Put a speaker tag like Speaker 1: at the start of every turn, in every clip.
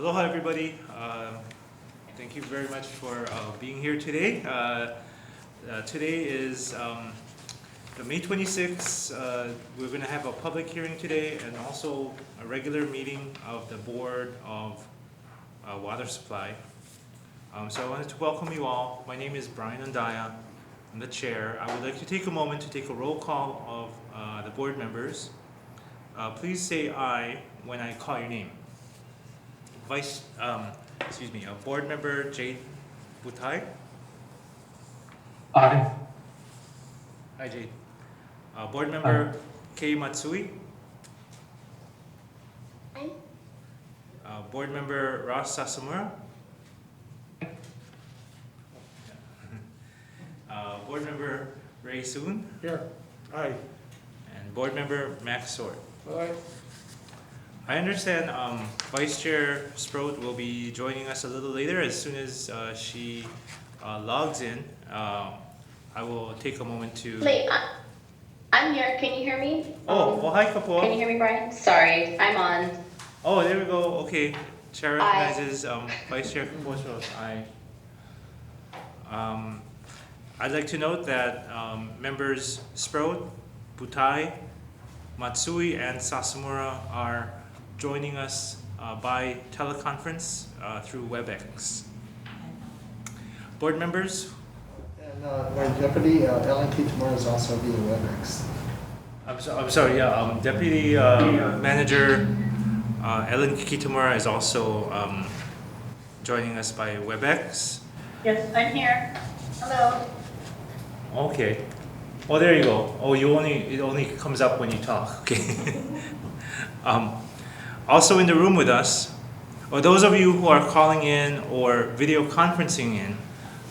Speaker 1: Aloha, everybody. Thank you very much for being here today. Today is the May 26th. We're going to have a public hearing today and also a regular meeting of the Board of Water Supply. So I wanted to welcome you all. My name is Brian Andaya. I'm the chair. I would like to take a moment to take a roll call of the board members. Please say aye when I call your name. Board member Jade Butai.
Speaker 2: Aye.
Speaker 1: Hi, Jade. Board member Kei Matsui.
Speaker 3: Aye.
Speaker 1: Board member Ross Sasamura. Board member Ray Soon.
Speaker 2: Here. Aye.
Speaker 1: And board member Max Sword.
Speaker 2: Aye.
Speaker 1: I understand Vice Chair Sproat will be joining us a little later. As soon as she logs in, I will take a moment to...
Speaker 3: Wait, I'm here. Can you hear me?
Speaker 1: Oh, hi, Kapua.
Speaker 3: Can you hear me, Brian? Sorry, I'm on.
Speaker 1: Oh, there we go. Okay. Chair recognizes Vice Chair Kapua. I'd like to note that members Sproat, Butai, Matsui, and Sasamura are joining us by teleconference through WebEx. Board members?
Speaker 4: And my deputy, Ellen Kitamura, is also via WebEx.
Speaker 1: I'm sorry, yeah. Deputy Manager Ellen Kitamura is also joining us by WebEx.
Speaker 3: Yes, I'm here. Hello.
Speaker 1: Okay. Oh, there you go. Oh, it only comes up when you talk. Okay. Also in the room with us, or those of you who are calling in or video conferencing in,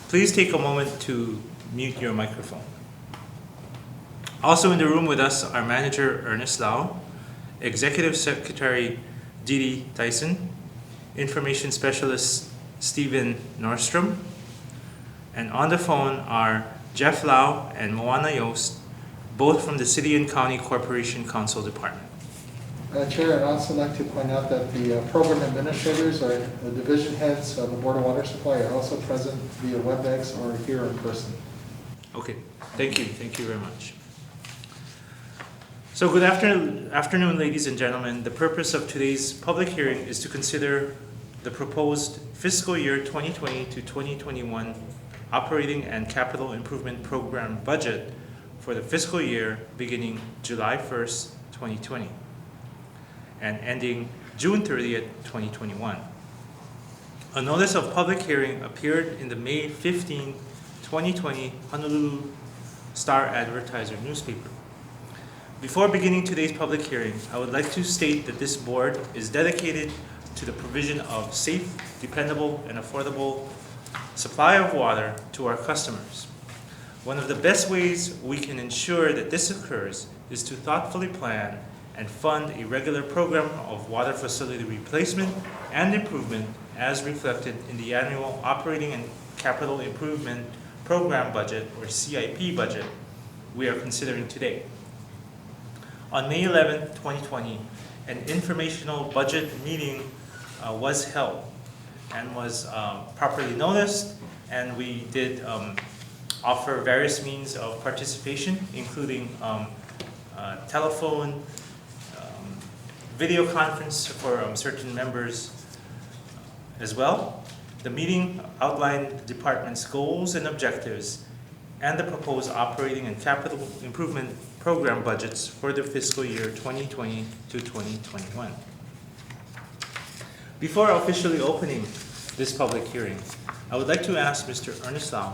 Speaker 1: please take a moment to mute your microphone. Also in the room with us are Manager Ernest Lau, Executive Secretary Didi Tyson, Information Specialist Stephen Nordstrom, and on the phone are Jeff Lau and Moana Yost, both from the City and County Corporation Council Department.
Speaker 4: Chair, I'd also like to point out that the program administrators or the division heads of the Board of Water Supply are also present via WebEx or here in person.
Speaker 1: Okay, thank you very much. So good afternoon, ladies and gentlemen. The purpose of today's public hearing is to consider the proposed fiscal year 2020 to 2021 operating and capital improvement program budget for the fiscal year beginning July 1st, 2020 and ending June 30th, 2021. A notice of public hearing appeared in the May 15, 2020 Honolulu Star Advertiser newspaper. Before beginning today's public hearing, I would like to state that this board is dedicated to the provision of safe, dependable, and affordable supply of water to our customers. One of the best ways we can ensure that this occurs is to thoughtfully plan and fund a regular program of water facility replacement and improvement as reflected in the annual operating and capital improvement program budget, or CIP budget, we are considering today. On May 11, 2020, an informational budget meeting was held and was properly noticed, and we did offer various means of participation, including telephone, video conference for certain members as well. The meeting outlined the department's goals and objectives and the proposed operating and capital improvement program budgets for the fiscal year 2020 to 2021. Before officially opening this public hearing, I would like to ask Mr. Ernest Lau,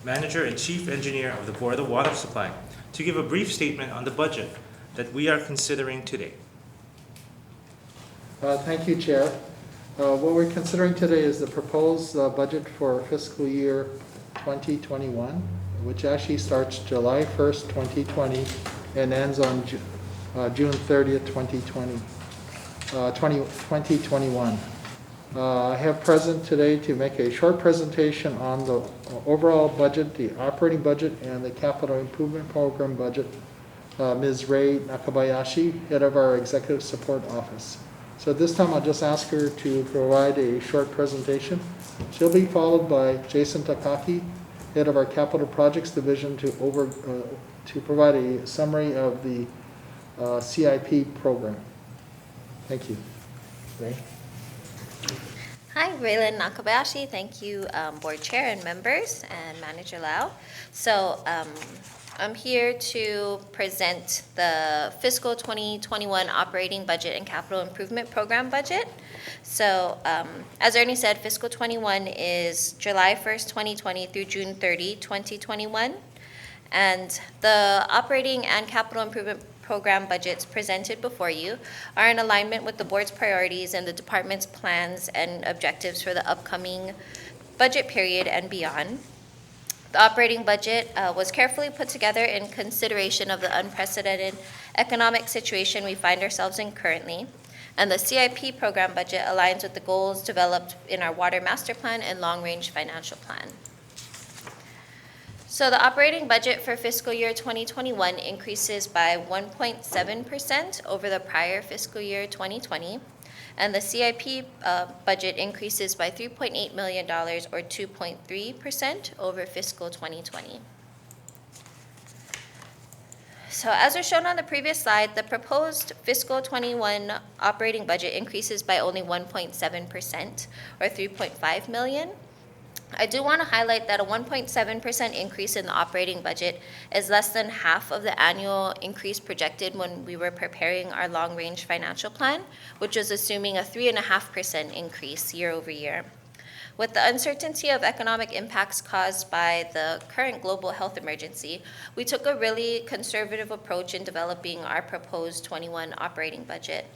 Speaker 1: Manager and Chief Engineer of the Board of Water Supply, to give a brief statement on the budget that we are considering today.
Speaker 4: Thank you, Chair. What we're considering today is the proposed budget for fiscal year 2021, which actually starts July 1st, 2020 and ends on June 30th, 2021. I have present today to make a short presentation on the overall budget, the operating budget, and the capital improvement program budget. Ms. Ray Nakabayashi, head of our Executive Support Office. So this time I'll just ask her to provide a short presentation. She'll be followed by Jason Takaki, head of our Capital Projects Division, to provide a summary of the CIP program. Thank you. Ray?
Speaker 2: Hi, Raylan Nakabayashi. Thank you, Board Chair and members and Manager Lau. So I'm here to present the fiscal 2021 operating budget and capital improvement program budget. So as Ernie said, fiscal 21 is July 1st, 2020 through June 30, 2021. And the operating and capital improvement program budgets presented before you are in alignment with the board's priorities and the department's plans and objectives for the upcoming budget period and beyond. The operating budget was carefully put together in consideration of the unprecedented economic situation we find ourselves in currently. And the CIP program budget aligns with the goals developed in our Water Master Plan and Long Range Financial Plan. So the operating budget for fiscal year 2021 increases by 1.7% over the prior fiscal year 2020, and the CIP budget increases by $3.8 million or 2.3% over fiscal 2020. So as was shown on the previous slide, the proposed fiscal 21 operating budget increases by only 1.7% or $3.5 million. I do want to highlight that a 1.7% increase in the operating budget is less than half of the annual increase projected when we were preparing our long-range financial plan, which was assuming a 3.5% increase year over year. With the uncertainty of economic impacts caused by the current global health emergency, we took a really conservative approach in developing our proposed 21 operating budget.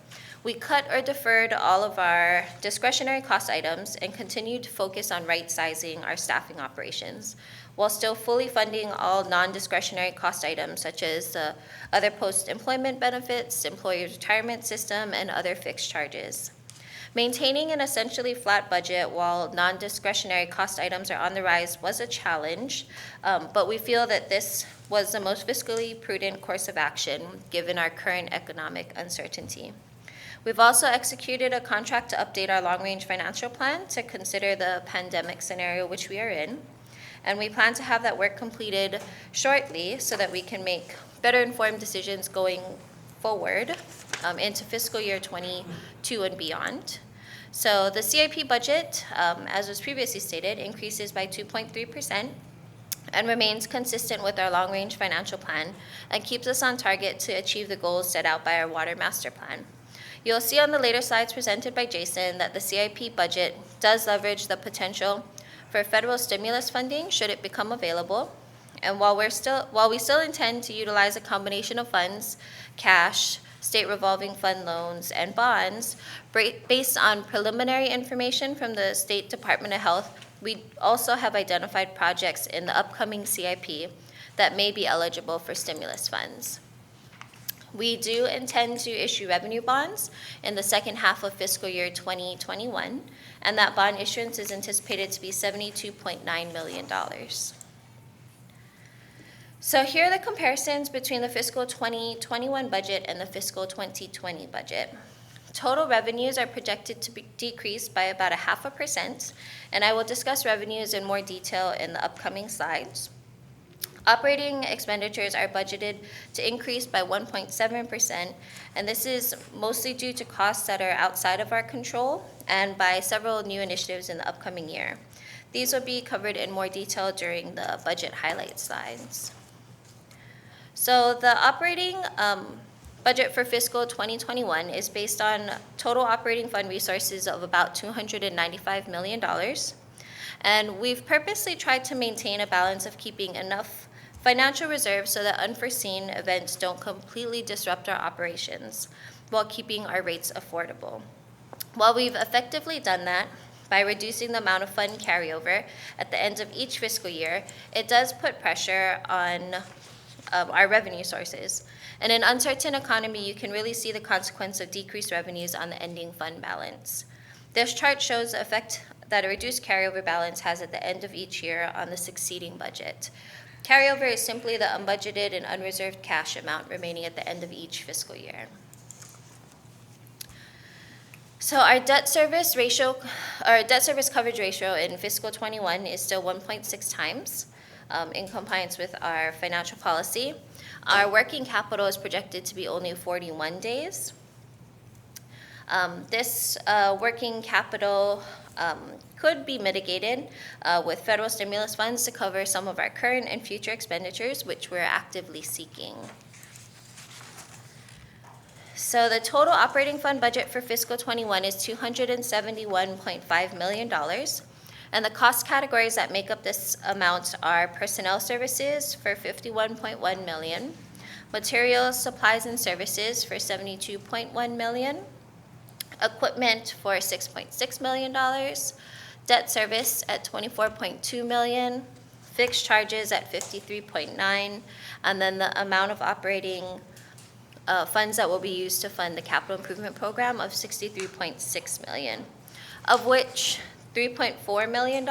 Speaker 2: We cut or deferred all of our discretionary cost items and continued to focus on right-sizing our staffing operations, while still fully funding all non-discretionary cost items such as other post-employment benefits, employee retirement system, and other fixed charges. Maintaining an essentially flat budget while non-discretionary cost items are on the rise was a challenge, but we feel that this was the most fiscally prudent course of action given our current economic uncertainty. We've also executed a contract to update our long-range financial plan to consider the pandemic scenario which we are in. And we plan to have that work completed shortly so that we can make better informed decisions going forward into fiscal year 22 and beyond. So the CIP budget, as was previously stated, increases by 2.3% and remains consistent with our long-range financial plan and keeps us on target to achieve the goals set out by our Water Master Plan. You'll see on the later slides presented by Jason that the CIP budget does leverage the potential for federal stimulus funding should it become available. And while we still intend to utilize a combination of funds, cash, state revolving fund loans, and bonds, based on preliminary information from the State Department of Health, we also have identified projects in the upcoming CIP that may be eligible for stimulus funds. We do intend to issue revenue bonds in the second half of fiscal year 2021, and that bond issuance is anticipated to be $72.9 million. So here are the comparisons between the fiscal 2021 budget and the fiscal 2020 budget. Total revenues are projected to decrease by about 0.5%, and I will discuss revenues in more detail in the upcoming slides. Operating expenditures are budgeted to increase by 1.7%, and this is mostly due to costs that are outside of our control and by several new initiatives in the upcoming year. These will be covered in more detail during the budget highlight slides. So the operating budget for fiscal 2021 is based on total operating fund resources of about $295 million. And we've purposely tried to maintain a balance of keeping enough financial reserves so that unforeseen events don't completely disrupt our operations while keeping our rates affordable. While we've effectively done that by reducing the amount of fund carryover at the end of each fiscal year, it does put pressure on our revenue sources. In an uncertain economy, you can really see the consequence of decreased revenues on the ending fund balance. This chart shows the effect that a reduced carryover balance has at the end of each year on the succeeding budget. Carryover is simply the unbudgeted and unreserved cash amount remaining at the end of each fiscal year. So our debt service ratio, our debt service coverage ratio in fiscal '21 is still 1.6 times, in compliance with our financial policy. Our working capital is projected to be only 41 days. This working capital could be mitigated with federal stimulus funds to cover some of our current and future expenditures, which we're actively seeking. So the total operating fund budget for fiscal '21 is $271.5 million. And the cost categories that make up this amount are personnel services for $51.1 million, materials, supplies, and services for $72.1 million, equipment for $6.6 million, debt service at $24.2 million, fixed charges at $53.9 million, and then the amount of operating funds that will be used to fund the capital improvement program of $63.6 million, of which $3.4 million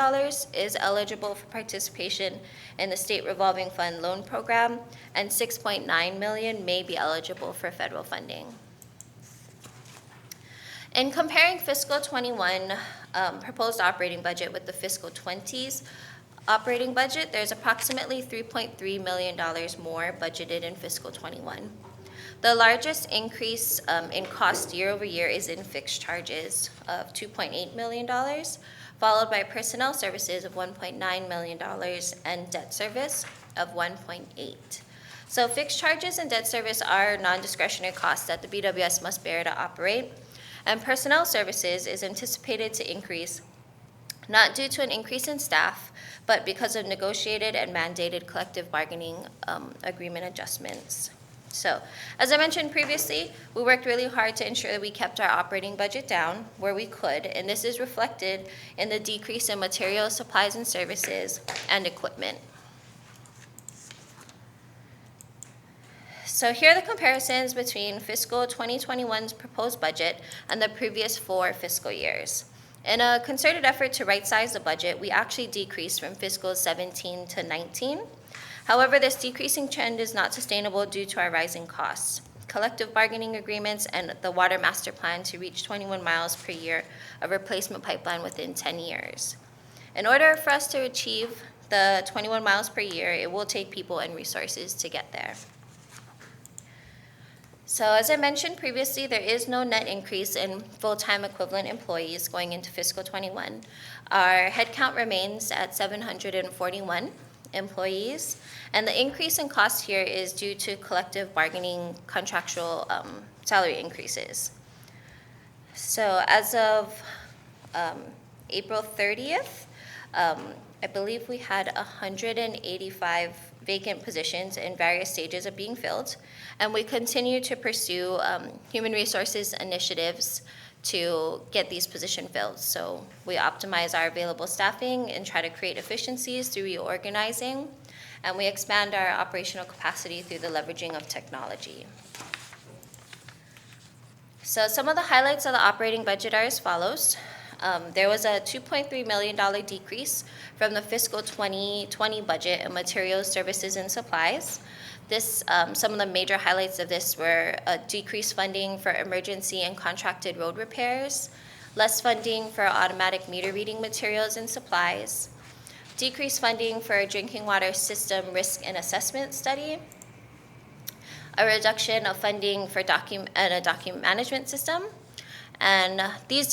Speaker 2: is eligible for participation in the state revolving fund loan program, and $6.9 million may be eligible for federal funding. In comparing fiscal '21 proposed operating budget with the fiscal '20's operating budget, there's approximately $3.3 million more budgeted in fiscal '21. The largest increase in cost year over year is in fixed charges of $2.8 million, followed by personnel services of $1.9 million and debt service of $1.8 million. So fixed charges and debt service are non-discretionary costs that the BWS must bear to operate, and personnel services is anticipated to increase not due to an increase in staff, but because of negotiated and mandated collective bargaining agreement adjustments. So, as I mentioned previously, we worked really hard to ensure that we kept our operating budget down where we could, and this is reflected in the decrease in materials, supplies, and services, and equipment. So here are the comparisons between fiscal 2021's proposed budget and the previous 4 fiscal years. In a concerted effort to right-size the budget, we actually decreased from fiscal 17 to 19. However, this decreasing trend is not sustainable due to our rising costs, collective bargaining agreements, and the water master plan to reach 21 miles per year of replacement pipeline within 10 years. In order for us to achieve the 21 miles per year, it will take people and resources to get there. So as I mentioned previously, there is no net increase in full-time equivalent employees going into fiscal '21. Our headcount remains at 741 employees, and the increase in cost here is due to collective bargaining contractual salary increases. So as of April 30th, I believe we had 185 vacant positions in various stages of being filled, and we continue to pursue human resources initiatives to get these positions filled. So we optimize our available staffing and try to create efficiencies through reorganizing, and we expand our operational capacity through the leveraging of technology. So some of the highlights of the operating budget are as follows. There was a $2.3 million decrease from the fiscal 2020 budget in materials, services, and supplies. Some of the major highlights of this were decreased funding for emergency and contracted road repairs, less funding for automatic meter reading materials and supplies, decreased funding for a drinking water system risk and assessment study, a reduction of funding for a document management system, and these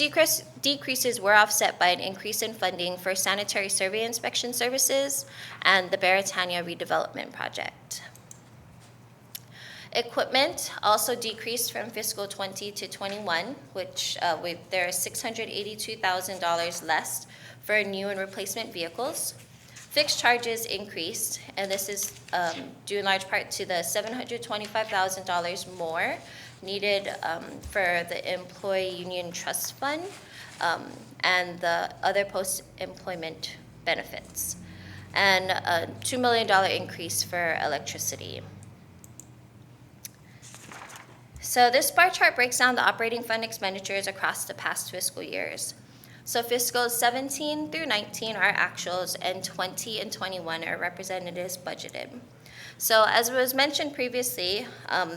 Speaker 2: decreases were offset by an increase in funding for sanitary survey inspection services and the Beretania redevelopment project. Equipment also decreased from fiscal 20 to 21, which there is $682,000 less for new and replacement vehicles. Fixed charges increased, and this is due in large part to the $725,000 more needed for the Employee Union Trust Fund and the other post-employment benefits, and a $2 million increase for electricity. So this bar chart breaks down the operating fund expenditures across the past fiscal years. So fiscal 17 through 19 are actuals, and 20 and 21 are represented as budgeted. So as was mentioned previously,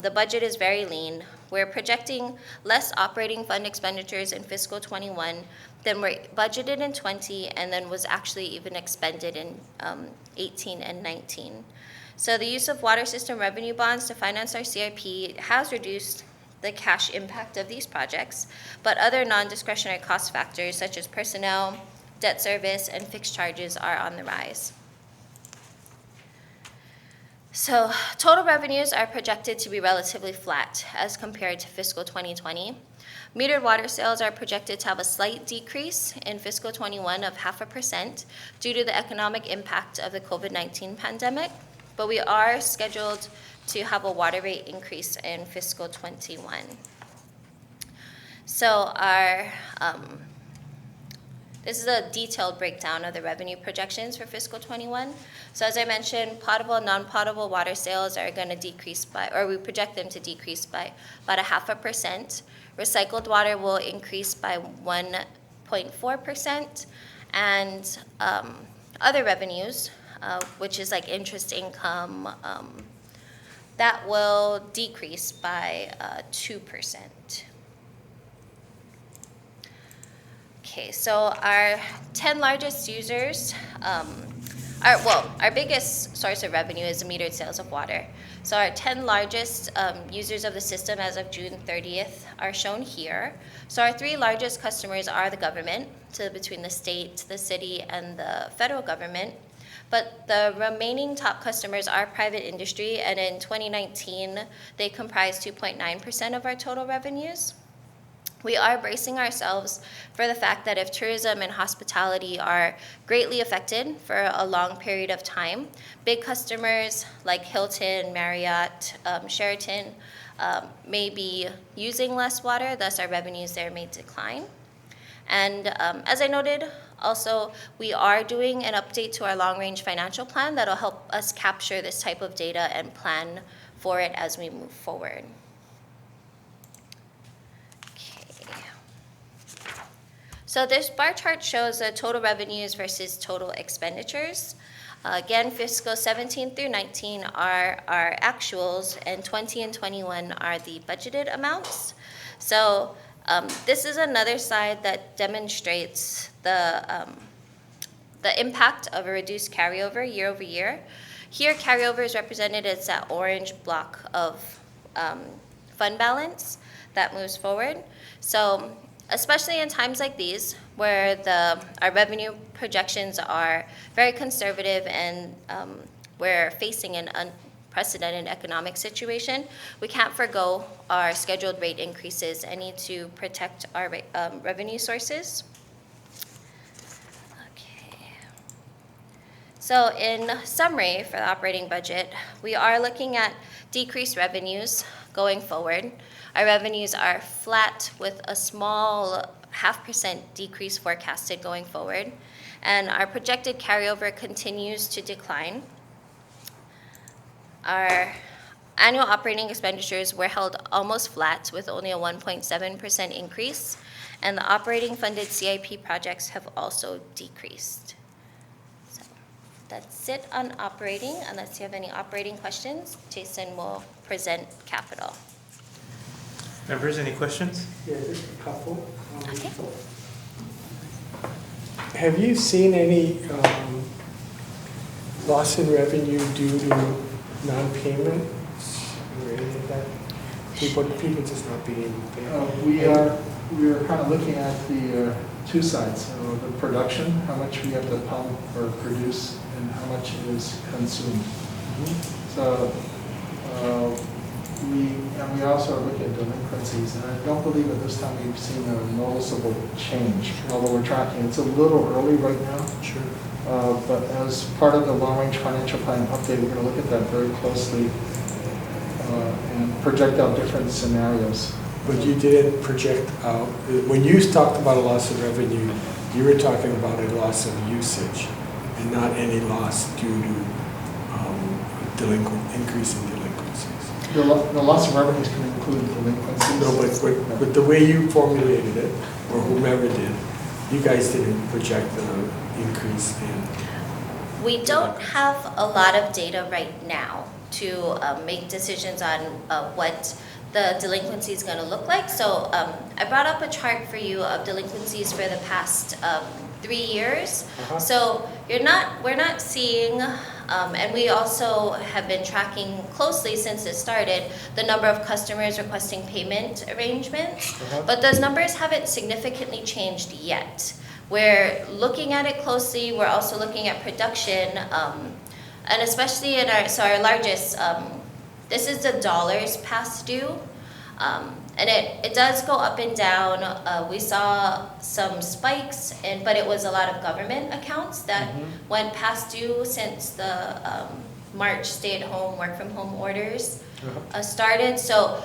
Speaker 2: the budget is very lean. we're projecting less operating fund expenditures in fiscal 21 than were budgeted in 20 and then was actually even expended in 18 and 19. So the use of water system revenue bonds to finance our CIP has reduced the cash impact of these projects, but other non-discretionary cost factors such as personnel, debt service, and fixed charges are on the rise. So total revenues are projected to be relatively flat as compared to fiscal 2020. Metered water sales are projected to have a slight decrease in fiscal 21 of 0.5% due to the economic impact of the COVID-19 pandemic, but we are scheduled to have a water rate increase in fiscal 21. So this is a detailed breakdown of the revenue projections for fiscal 21. So as I mentioned, potable and non-potable water sales are going to decrease by, or we project them to decrease by about 0.5%. Recycled water will increase by 1.4%, and other revenues, which is like interest income, that will decrease by 2%. Okay, so our 10 largest users, our biggest source of revenue is the metered sales of water. So our 10 largest users of the system as of June 30th are shown here. So our 3 largest customers are the government, so between the state, the city, and the federal government. But the remaining top customers are private industry, and in 2019, they comprised 2.9% of our total revenues. We are bracing ourselves for the fact that if tourism and hospitality are greatly affected for a long period of time, big customers like Hilton, Marriott, Sheraton may be using less water, thus our revenues there may decline. And as I noted, also, we are doing an update to our long-range financial plan that'll help us capture this type of data and plan for it as we move forward. So this bar chart shows the total revenues versus total expenditures. Again, fiscal 17 through 19 are our actuals, and 20 and 21 are the budgeted amounts. So this is another slide that demonstrates the impact of a reduced carryover year over year. Here, carryover is represented as that orange block of fund balance that moves forward. So especially in times like these, where our revenue projections are very conservative and we're facing an unprecedented economic situation, we can't forgo our scheduled rate increases and need to protect our revenue sources. Okay. So in summary for the operating budget, we are looking at decreased revenues going forward. Our revenues are flat with a small 0.5% decrease forecasted going forward, and our projected carryover continues to decline. Our annual operating expenditures were held almost flat with only a 1.7% increase, and the operating funded CIP projects have also decreased. So that's it on operating. Unless you have any operating questions, Jason will present capital.
Speaker 1: Members, any questions?
Speaker 5: Yeah, just a couple.
Speaker 2: Okay.
Speaker 5: Have you seen any loss in revenue due to non-payments or any of that? People just not being able to pay?
Speaker 4: We are kind of looking at the 2 sides. So the production, how much we have to pump or produce, and how much is consumed. So we also are looking at delinquencies, and I don't believe at this time we've seen a noticeable change, although we're tracking. It's a little early right now.
Speaker 5: Sure.
Speaker 4: But as part of the long-range financial plan update, we're going to look at that very closely and project out different scenarios.
Speaker 5: But you didn't project out, when you talked about a loss of revenue, you were talking about a loss of usage and not any loss due to increase in delinquencies.
Speaker 4: The loss of revenues can include delinquencies.
Speaker 5: No, but the way you formulated it, or whomever did, you guys didn't project the increase in.
Speaker 2: We don't have a lot of data right now to make decisions on what the delinquency is going to look like. So I brought up a chart for you of delinquencies for the past 3 years. So we're not seeing, and we also have been tracking closely since it started, the number of customers requesting payment arrangements, but those numbers haven't significantly changed yet. We're looking at it closely. We're also looking at production, and especially in our largest, this is the dollars past due. And it does go up and down. We saw some spikes, but it was a lot of government accounts that went past due since the March stay-at-home, work-from-home orders started. So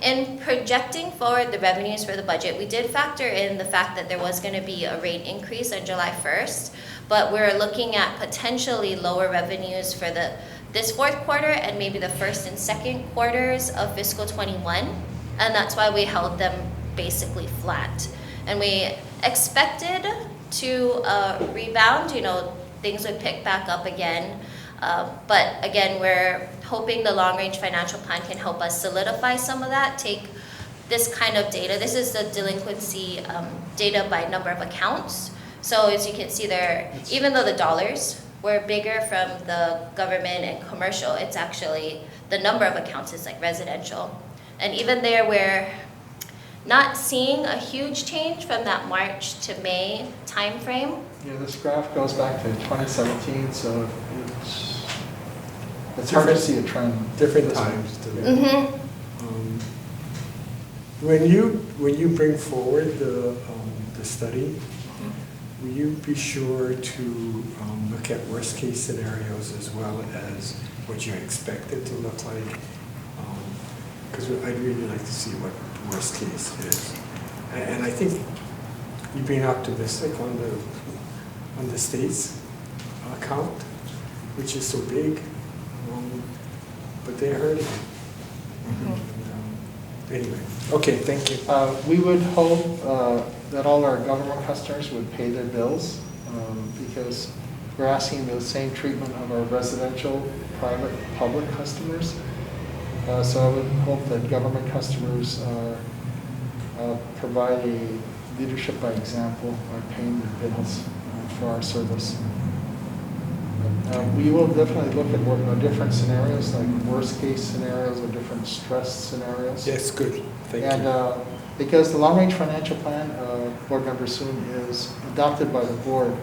Speaker 2: in projecting forward the revenues for the budget, we did factor in the fact that there was going to be a rate increase on July 1st, but we're looking at potentially lower revenues for this fourth quarter and maybe the first and second quarters of fiscal 21. And that's why we held them basically flat. And we expected to rebound, things would pick back up again. But again, we're hoping the long-range financial plan can help us solidify some of that, take this kind of data. This is the delinquency data by number of accounts. So as you can see there, even though the dollars were bigger from the government and commercial, it's actually the number of accounts is like residential. And even there, we're not seeing a huge change from that March to May timeframe.
Speaker 4: Yeah, this graph goes back to 2017, so it's hard to see a trend.
Speaker 5: Different times. When you bring forward the study, will you be sure to look at worst case scenarios as well as what you expect it to look like? Because I'd really like to see what the worst case is. And I think you're being optimistic on the state's account, which is so big, but they're hurting. Anyway, okay, thank you.
Speaker 4: We would hope that all our government customers would pay their bills because we're asking the same treatment of our residential, private, public customers. So I would hope that government customers provide a leadership by example by paying their bills for our service. We will definitely look at different scenarios, like worst case scenarios or different stress scenarios.
Speaker 5: Yes, good. Thank you.
Speaker 4: And because the long-range financial plan, Board Member Soon, is adopted by the board,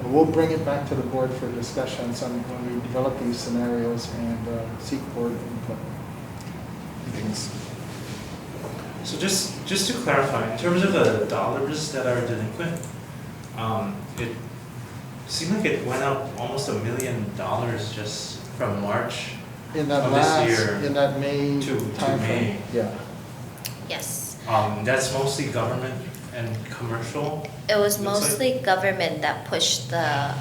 Speaker 4: we'll bring it back to the board for discussions on when we develop these scenarios and seek board input.
Speaker 5: Thanks.
Speaker 1: So just to clarify, in terms of the dollars that are delinquent, it seemed like it went up almost $1 million just from March
Speaker 4: In that
Speaker 1: of
Speaker 4: last,
Speaker 1: this year
Speaker 4: in that May
Speaker 1: to
Speaker 4: timeframe.
Speaker 1: May.
Speaker 4: Yeah.
Speaker 2: Yes.
Speaker 1: That's mostly government and commercial.
Speaker 2: It was
Speaker 1: Looks
Speaker 2: mostly government that pushed the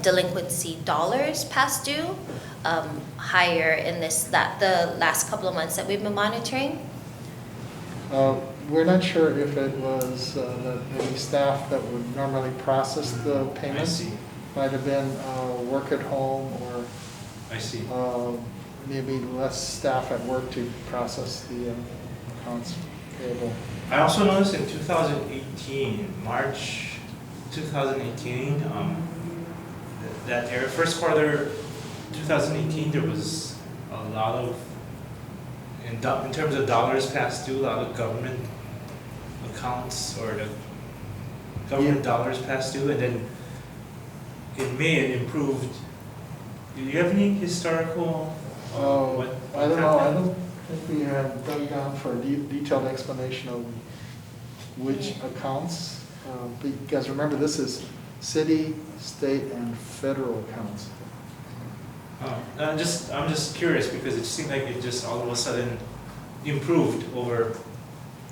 Speaker 2: delinquency dollars past due higher in the last couple of months that we've been monitoring.
Speaker 4: We're not sure if it was that maybe staff that would normally process the
Speaker 1: I
Speaker 4: payments
Speaker 1: see.
Speaker 4: might have been work at home or
Speaker 1: I see.
Speaker 4: maybe less staff at work to process the accounts payable.
Speaker 1: I also noticed in 2018, March 2018, that area, first quarter 2018, there was a lot of, in terms of dollars past due, a lot of government accounts or the government dollars past due, and then in May it improved. Do you have any historical? What
Speaker 4: I don't know. I
Speaker 1: happened?
Speaker 4: don't think we have dug down for a detailed explanation of which accounts. Because remember, this is city, state, and federal accounts.
Speaker 1: I'm just curious because it seemed like it just all of a sudden improved over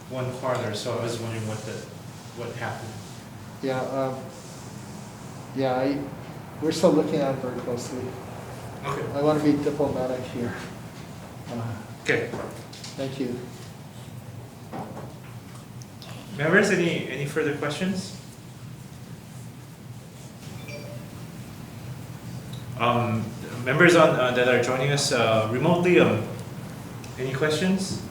Speaker 1: one quarter. So I was wondering what happened.
Speaker 4: We're still looking at it very closely.
Speaker 1: Okay.
Speaker 4: I want to be diplomatic here.
Speaker 1: Okay.
Speaker 4: Thank you.
Speaker 1: Members, any further questions? Members that are joining us remotely, Any questions?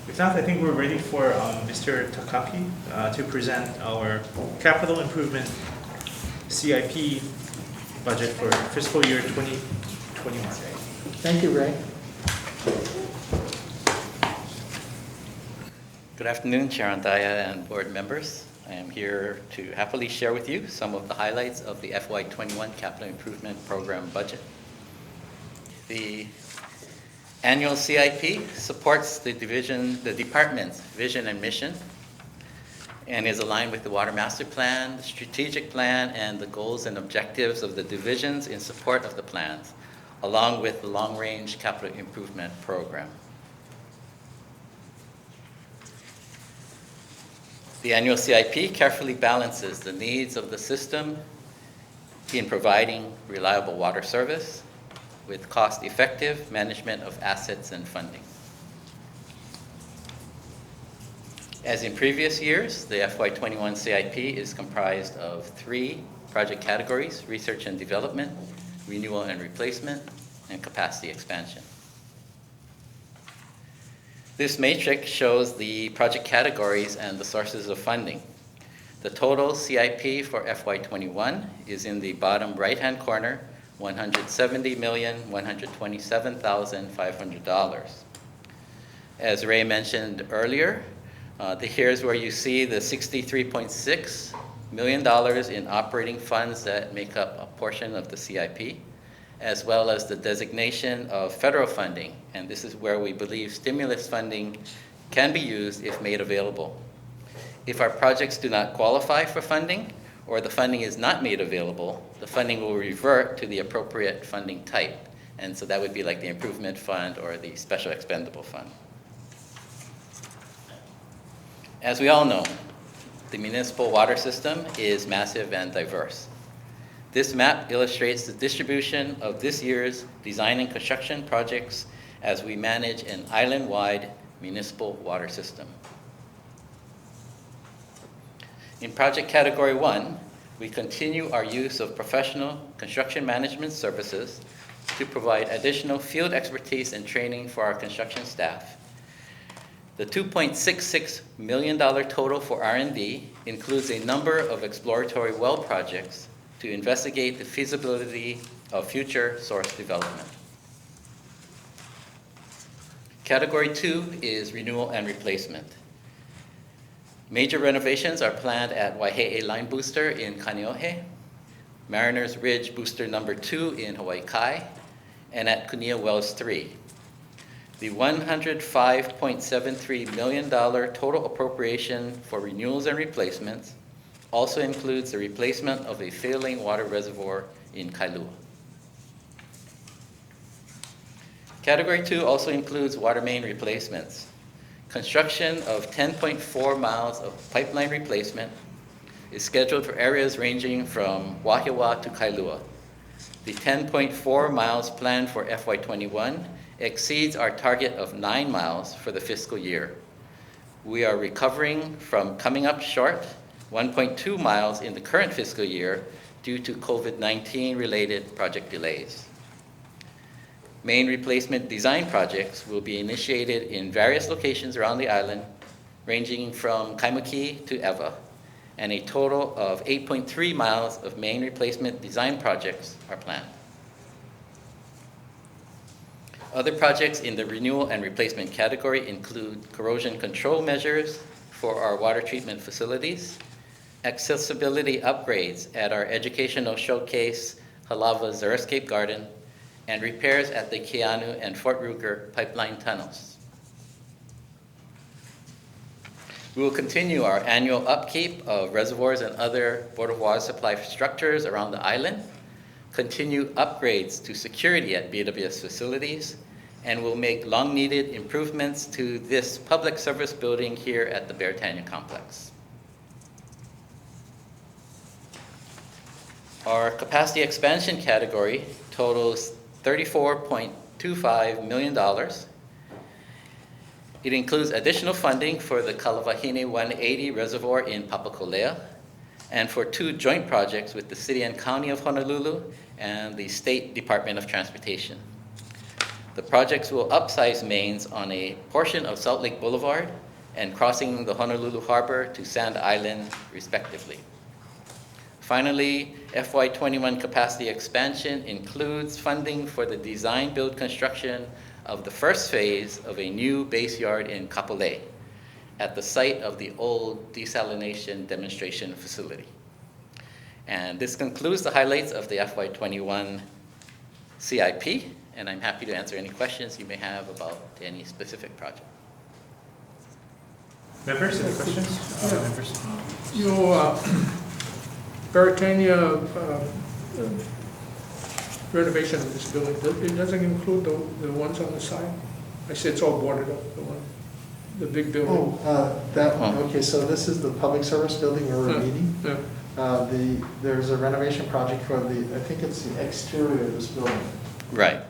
Speaker 1: If not, I think we're ready for Mr. Takaki to present our capital improvement CIP budget for fiscal year 2021.
Speaker 4: Thank you, Ray.
Speaker 6: Good afternoon, Chair Antaya and board members. I am here to happily share with you some of the highlights of the FY21 Capital Improvement Program budget. The annual CIP supports the department's vision and mission and is aligned with the Water Master Plan, the strategic plan, and the goals and objectives of the divisions in support of the plans, along with the long-range capital improvement program. The annual CIP carefully balances the needs of the system in providing reliable water service with cost-effective management of assets and funding. As in previous years, the FY21 CIP is comprised of 3 project categories: research and development, renewal and replacement, and capacity expansion. This matrix shows the project categories and the sources of funding. The total CIP for FY21 is in the bottom right-hand corner, $170,127,500. As Ray mentioned earlier, here's where you see the $63.6 million in operating funds that make up a portion of the CIP, as well as the designation of federal funding. And this is where we believe stimulus funding can be used if made available. If our projects do not qualify for funding, or the funding is not made available, the funding will revert to the appropriate funding type. And so that would be like the improvement fund or the special expendable fund. As we all know, the municipal water system is massive and diverse. This map illustrates the distribution of this year's design and construction projects as we manage an island-wide municipal water system. In project category 1, we continue our use of professional construction management services to provide additional field expertise and training for our construction staff. The $2.66 million total for R&D includes a number of exploratory well projects to investigate the feasibility of future source development. Category 2 is renewal and replacement. Major renovations are planned at Waihe'e Line Booster in Kaneohe, Mariners Ridge Booster number 2 in Hawaii Kai, and at Kunia Wells 3. The $105.73 million total appropriation for renewals and replacements also includes the replacement of a failing water reservoir in Kailua. Category 2 also includes water main replacements. Construction of 10.4 miles of pipeline replacement is scheduled for areas ranging from Wahiawa to Kailua. The 10.4 miles planned for FY21 exceeds our target of 9 miles for the fiscal year. We are recovering from coming up short 1.2 miles in the current fiscal year due to COVID-19 related project delays. Main replacement design projects will be initiated in various locations around the island, ranging from Kaimuki to Ewa, and a total of 8.3 miles of main replacement design projects are planned. Other projects in the renewal and replacement category include corrosion control measures for our water treatment facilities, accessibility upgrades at our educational showcase Halava Xeriscape Garden, and repairs at the Keanu and Fort Ruger pipeline tunnels. We will continue our annual upkeep of reservoirs and other Board of Water Supply structures around the island, continue upgrades to security at BWS facilities, and will make long-needed improvements to this public service building here at the Beretania complex. Our capacity expansion category totals $34.25 million. It includes additional funding for the Kalavahine 180 reservoir in Papakolea and for 2 joint projects with the City and County of Honolulu and the State Department of Transportation. The projects will upsize mains on a portion of Salt Lake Boulevard and crossing the Honolulu Harbor to Sand Island, respectively. Finally, FY21 capacity expansion includes funding for the design, build, construction of the first phase of a new base yard in Kapolei at the site of the old desalination demonstration facility. And this concludes the highlights of the FY21 CIP, and I'm happy to answer any questions you may have about any specific project.
Speaker 1: Members, any questions?
Speaker 5: Yeah.
Speaker 1: Members?
Speaker 5: Beretania renovation of this building, it doesn't include the ones on the side? I see it's all boarded up, the big building.
Speaker 4: Okay, so this is the public service building where we're meeting.
Speaker 5: Yeah.
Speaker 4: There's a renovation project for I think it's the exterior of this building.
Speaker 6: Right,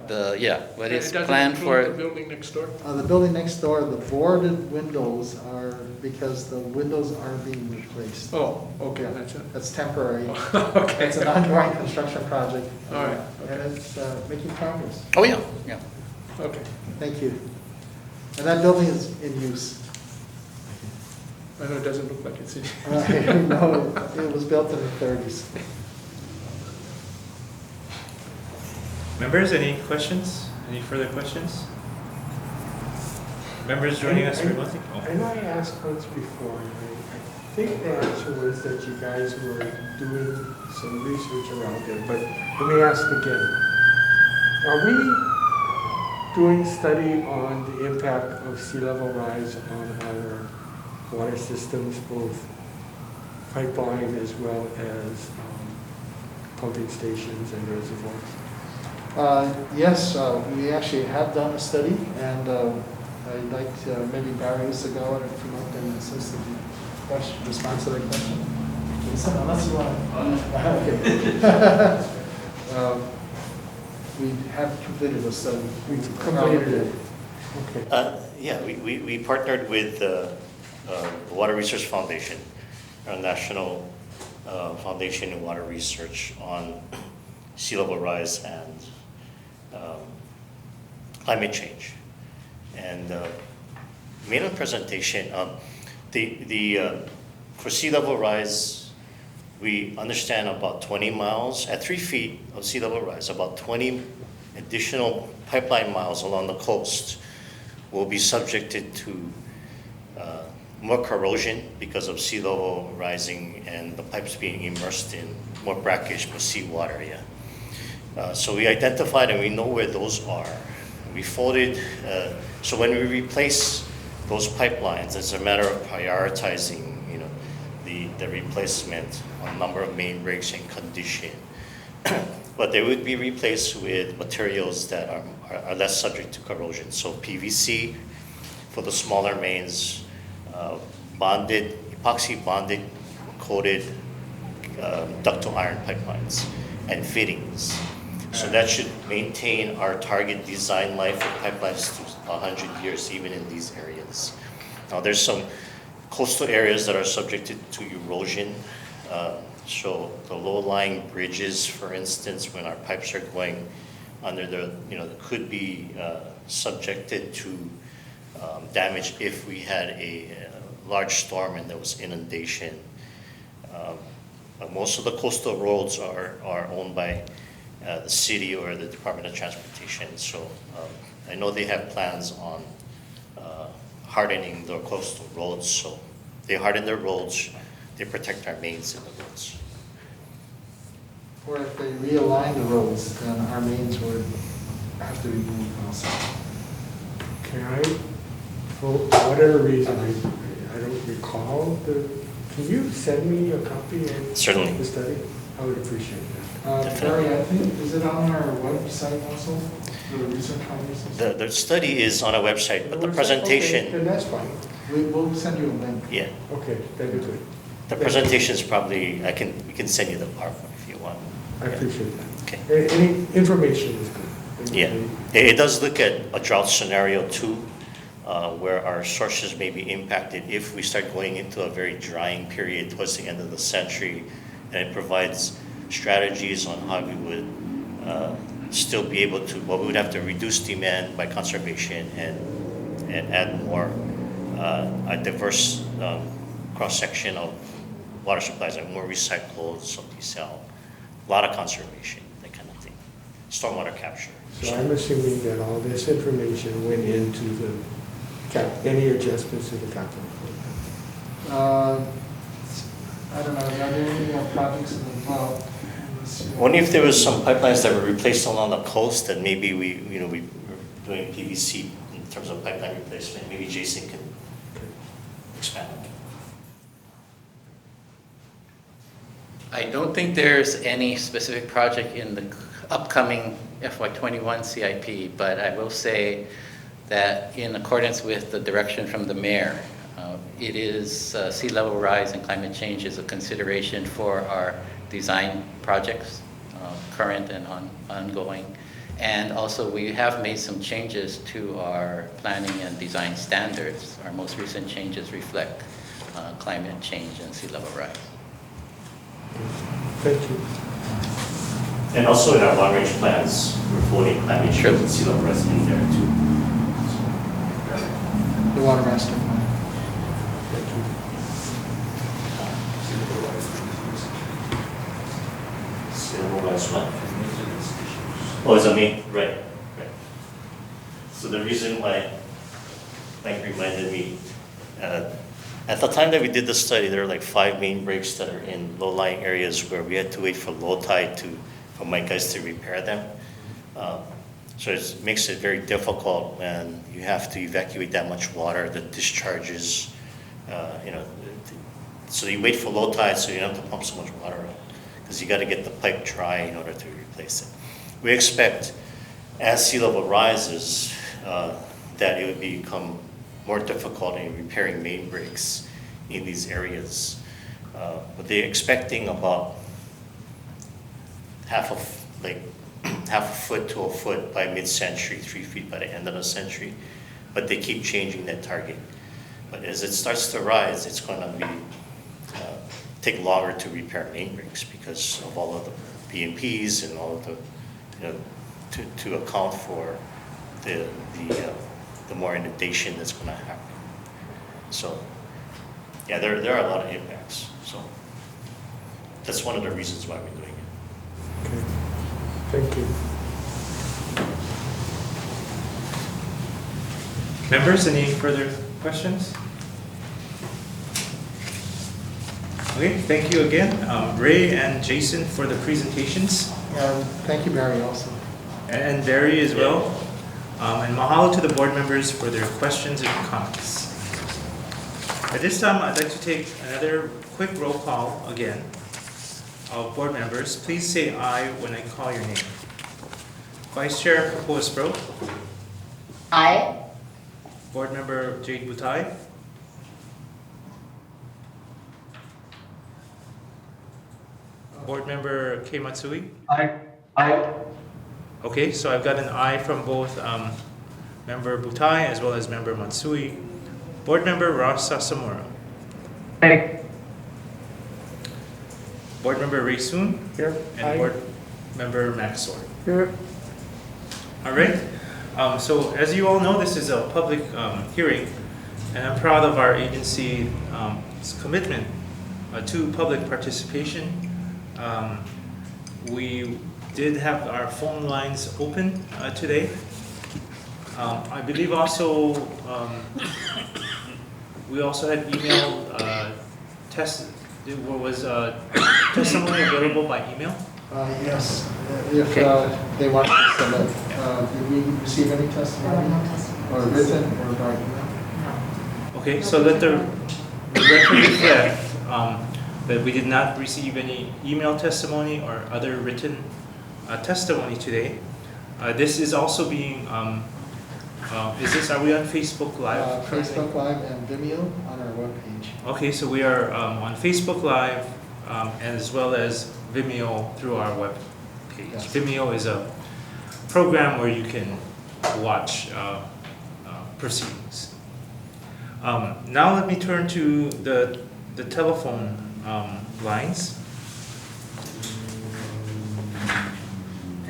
Speaker 6: what is planned
Speaker 5: It doesn't
Speaker 6: for,
Speaker 5: include the building next door?
Speaker 4: The building next door, the boarded windows are, because the windows aren't being replaced.
Speaker 5: Oh, okay,
Speaker 4: Yeah,
Speaker 5: that's it.
Speaker 4: That's temporary.
Speaker 5: Okay.
Speaker 4: It's an ongoing construction project.
Speaker 5: All right,
Speaker 4: And it's making progress.
Speaker 6: oh yeah.
Speaker 5: Okay.
Speaker 4: Thank you. And that building is in use.
Speaker 5: I know it doesn't look like it's in.
Speaker 4: No, it was built in the 30s.
Speaker 1: Members, any questions? Any further questions? Members joining us remotely?
Speaker 5: I know I asked once before, and I think the answer was that you guys were doing some research around it, but let me ask again. Are we doing study on the impact of sea level rise on our water systems, both pipeline as well as pumping stations and reservoirs?
Speaker 4: Yes, we actually have done a study, and I'd like to, maybe Barry is to go and come up and assist in the question, response to that question. Listen, unless you want to. Okay. We have completed a study.
Speaker 5: We've completed it. Okay.
Speaker 7: Yeah, we partnered with the Water Research Foundation, our national foundation in water research on sea level rise and climate change. And made a presentation. For sea level rise, we understand about 20 miles, at 3 feet of sea level rise, about 20 additional pipeline miles along the coast will be subjected to more corrosion because of sea level rising and the pipes being immersed in more brackish, more seawater. So we identified and we know where those are. We folded, so when we replace those pipelines, it's a matter of prioritizing, the replacement on number of main breaks and condition. But they would be replaced with materials that are less subject to corrosion. So PVC for the smaller mains, epoxy bonded, coated ductile iron pipelines and fittings. So that should maintain our target design life of pipelines to 100 years, even in these areas. Now, there's some coastal areas that are subjected to erosion. So the low-lying bridges, for instance, when our pipes are going under could be subjected to damage if we had a large storm and there was inundation. Most of the coastal roads are owned by the city or the Department of Transportation. So I know they have plans on hardening the coastal roads. So they harden their roads, they protect our mains in the roads.
Speaker 4: Or if they realign the roads, then our mains would have to be moved also.
Speaker 5: For whatever reason, I don't recall can you send me a copy of
Speaker 7: Certainly.
Speaker 5: the study? I would appreciate that.
Speaker 4: Barry, I think, is it on our website also, the research foundation?
Speaker 7: The study is on our website, but the
Speaker 5: Okay,
Speaker 7: presentation,
Speaker 5: then that's fine.
Speaker 4: We'll send you a link.
Speaker 7: yeah,
Speaker 5: Okay, that'd be good.
Speaker 7: the presentation is probably, we can send you the PowerPoint if you want.
Speaker 5: I appreciate that.
Speaker 7: Okay.
Speaker 5: Any information is good.
Speaker 7: Yeah, it does look at a drought scenario too, where our sources may be impacted if we start going into a very drying period towards the end of the century, and it provides strategies on how we would still be able to, well, we would have to reduce demand by conservation and add more, a diverse cross-section of water supplies, like more recyclables, diesel, a lot of conservation, that kind of thing. Stormwater capture.
Speaker 5: So I'm assuming that all this information went into the any adjustments to the capital program.
Speaker 4: I don't know, are there any projects involved?
Speaker 7: Only if there was some pipelines that were replaced along the coast, that maybe we were doing PVC in terms of pipeline replacement. Maybe Jason can expand on that.
Speaker 6: I don't think there's any specific project in the upcoming FY21 CIP, but I will say that in accordance with the direction from the mayor, it is sea level rise and climate change is a consideration for our design projects, current and ongoing. And also we have made some changes to our planning and design standards. Our most recent changes reflect climate change and sea level rise.
Speaker 5: Thank you.
Speaker 7: And also in our long-range plans, we're floating climate change and sea level rise in there too.
Speaker 4: The water master plan.
Speaker 5: Thank you.
Speaker 7: Sea level rise what? Oh, it's a main, right. So the reason why Mike reminded me, at the time that we did the study, there are like 5 main breaks that are in low-lying areas where we had to wait for low tide for my guys to repair them. So it makes it very difficult when you have to evacuate that much water, the discharges, so you wait for low tide so you don't have to pump so much water out, because you got to get the pipe dry in order to replace it. We expect as sea level rises that it would become more difficult in repairing main breaks in these areas. But they're expecting about half a foot to a foot by mid-century, 3 feet by the end of the century. But they keep changing that target. But as it starts to rise, it's going to take longer to repair main breaks because of all of the BMPs and all of the, to account for the more inundation that's going to happen. So, yeah, there are a lot of impacts. So that's one of the reasons why we're doing it.
Speaker 5: Okay. Thank you.
Speaker 1: Members, any further questions? Okay, thank you again, Ray and Jason, for the presentations,
Speaker 4: Thank you, Mary, also.
Speaker 1: and Barry as well. And mahalo to the board members for their questions and comments. At this time, I'd like to take another quick roll call again of board members. Please say aye when I call your name. Vice Chair Hoesbro.
Speaker 3: Aye.
Speaker 1: Board Member Jade Butai. Board Member Kei Matsui.
Speaker 8: Aye. Aye.
Speaker 1: Okay, so I've got an aye from both Member Butai as well as Member Matsui. Board Member Ross Sasamura.
Speaker 8: Aye.
Speaker 1: Board Member Ray Soon.
Speaker 5: Here.
Speaker 1: And Board Member Maxor.
Speaker 5: Here.
Speaker 1: All right. So as you all know, this is a public hearing, and I'm proud of our agency's commitment to public participation. We did have our phone lines open today. I believe also we also had email was testimony available by email?
Speaker 4: Yes, if
Speaker 1: Okay.
Speaker 4: they want to submit. Did we receive any testimony? Or written or by email?
Speaker 1: Okay, so let the record reflect that we did not receive any email testimony or other written testimony today. This is also being, are we on Facebook Live? currently?
Speaker 4: Facebook Live and Vimeo on our webpage.
Speaker 1: Okay, so we are on Facebook Live as well as Vimeo through our web page.
Speaker 4: Yes.
Speaker 1: Vimeo is a program where you can watch proceedings. Now let me turn to the telephone lines.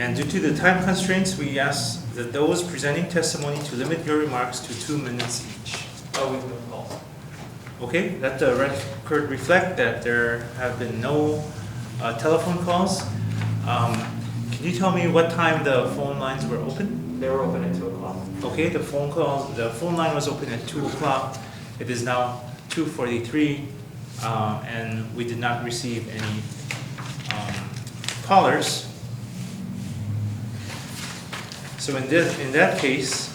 Speaker 1: And due to the time constraints, we ask that those presenting testimony to limit your remarks to 2 minutes each.
Speaker 9: Oh, we will call.
Speaker 1: Okay, let the record reflect that there have been no telephone calls. Can you tell me what time the phone lines were open?
Speaker 9: They were open at 2 o'clock.
Speaker 1: Okay, the phone line was open at 2 o'clock. It is now 2:43, and we did not receive any callers. So in that case,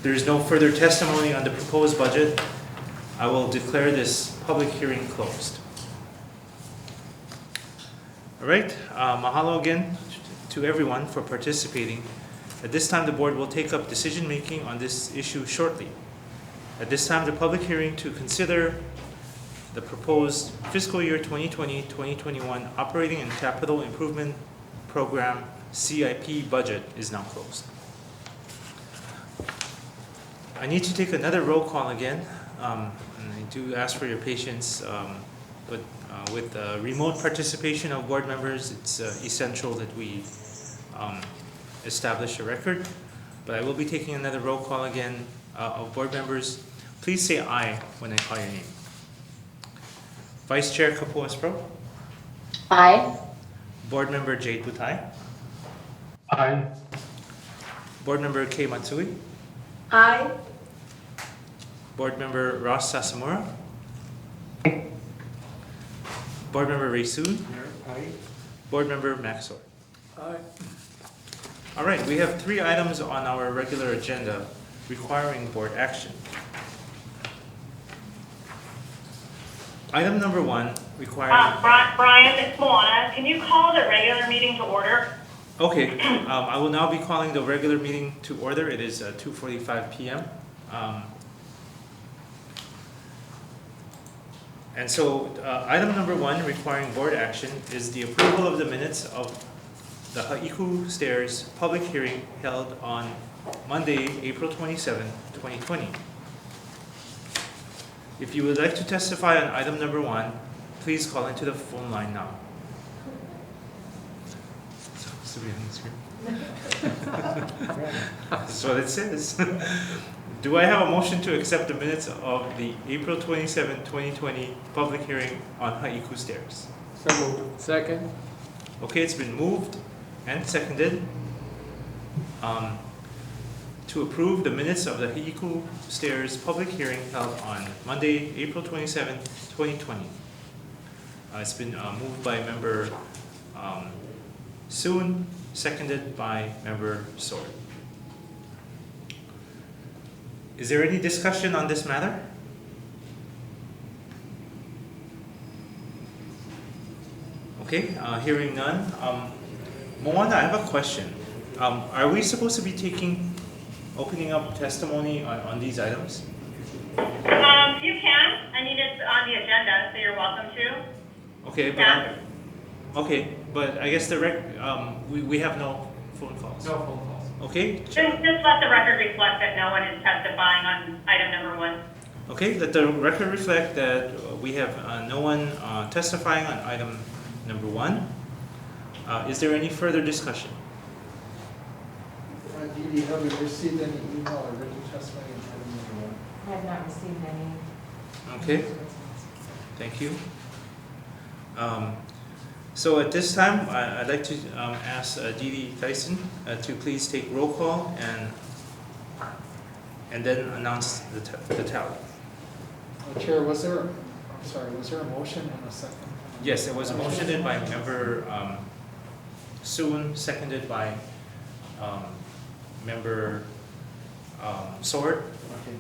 Speaker 1: there is no further testimony on the proposed budget. I will declare this public hearing closed. All right, mahalo again to everyone for participating. At this time, the board will take up decision-making on this issue shortly. At this time, the public hearing to consider the proposed fiscal year 2020-2021 operating and capital improvement program CIP budget is now closed. I need to take another roll call again, and I do ask for your patience, but with remote participation of board members, it's essential that we establish a record. But I will be taking another roll call again of board members. Please say aye when I call your name. Vice Chair Kapuas-Pro,
Speaker 3: Aye.
Speaker 1: Board Member Jade Butai,
Speaker 8: Aye.
Speaker 1: Board Member Kei Matsui,
Speaker 3: Aye.
Speaker 1: Board Member Ross Sasamura, Board Member Ray Soon,
Speaker 5: Aye.
Speaker 1: Board Member Max Sword.
Speaker 5: Aye.
Speaker 1: All right, we have 3 items on our regular agenda requiring board action. Item number 1 requiring.
Speaker 10: Brian, it's Moana. Can you call the regular meeting to order?
Speaker 1: Okay, I will now be calling the regular meeting to order. It is 2:45 p.m. And so item number 1 requiring board action is the approval of the minutes of the Haiku Stairs public hearing held on Monday, April 27, 2020. If you would like to testify on item number 1, please call into the phone line now. Supposed to be on the screen. That's what it says. Do I have a motion to accept the minutes of the April 27, 2020 public hearing on Haiku Stairs?
Speaker 5: So moved. Second.
Speaker 1: Okay, it's been moved and seconded to approve the minutes of the Haiku Stairs public hearing held on Monday, April 27, 2020. It's been moved by Member Soon, seconded by Member Sword. Is there any discussion on this matter? Okay, hearing none. Moana, I have a question. Are we supposed to be opening up testimony on these items?
Speaker 10: You can. I mean, it's on the agenda, so you're welcome to.
Speaker 1: Okay,
Speaker 10: Yeah.
Speaker 1: but I guess we have no phone calls.
Speaker 9: No phone calls.
Speaker 1: Okay.
Speaker 10: Just let the record reflect that no one is testifying on item number 1.
Speaker 1: Okay, let the record reflect that we have no one testifying on item number 1. Is there any further discussion?
Speaker 4: Dee Dee, have you received any email or written testimony on item number 1?
Speaker 11: I have not received any.
Speaker 1: Okay, thank you. So at this time, I'd like to ask Dee Dee Tyson to please take roll call and then announce the tally.
Speaker 4: Chair, was there a motion and a second?
Speaker 1: Yes, it was motioned by Member Soon, seconded by Member Sword.
Speaker 4: Okay.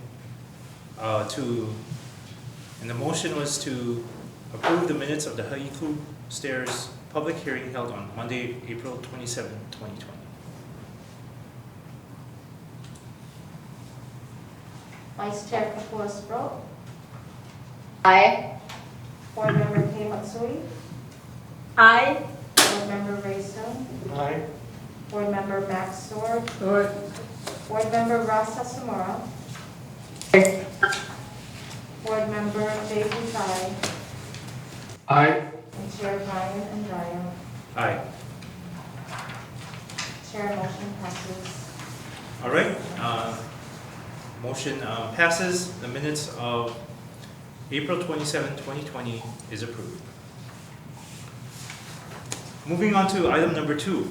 Speaker 1: And the motion was to approve the minutes of the Haiku Stairs public hearing held on Monday, April 27, 2020.
Speaker 11: Vice Chair Kapuas-Pro,
Speaker 3: Aye.
Speaker 11: Board Member Kei Matsui,
Speaker 3: Aye.
Speaker 11: Board Member Ray Soon,
Speaker 5: Aye.
Speaker 11: Board Member Max Sword,
Speaker 5: Aye.
Speaker 11: Board Member Ross Sasamura, Board Member Jay Butai,
Speaker 8: Aye.
Speaker 11: and Chair Brian Andria.
Speaker 1: Aye.
Speaker 11: Chair, motion passes.
Speaker 1: All right, motion passes. The minutes of April 27, 2020 is approved. Moving on to item number 2,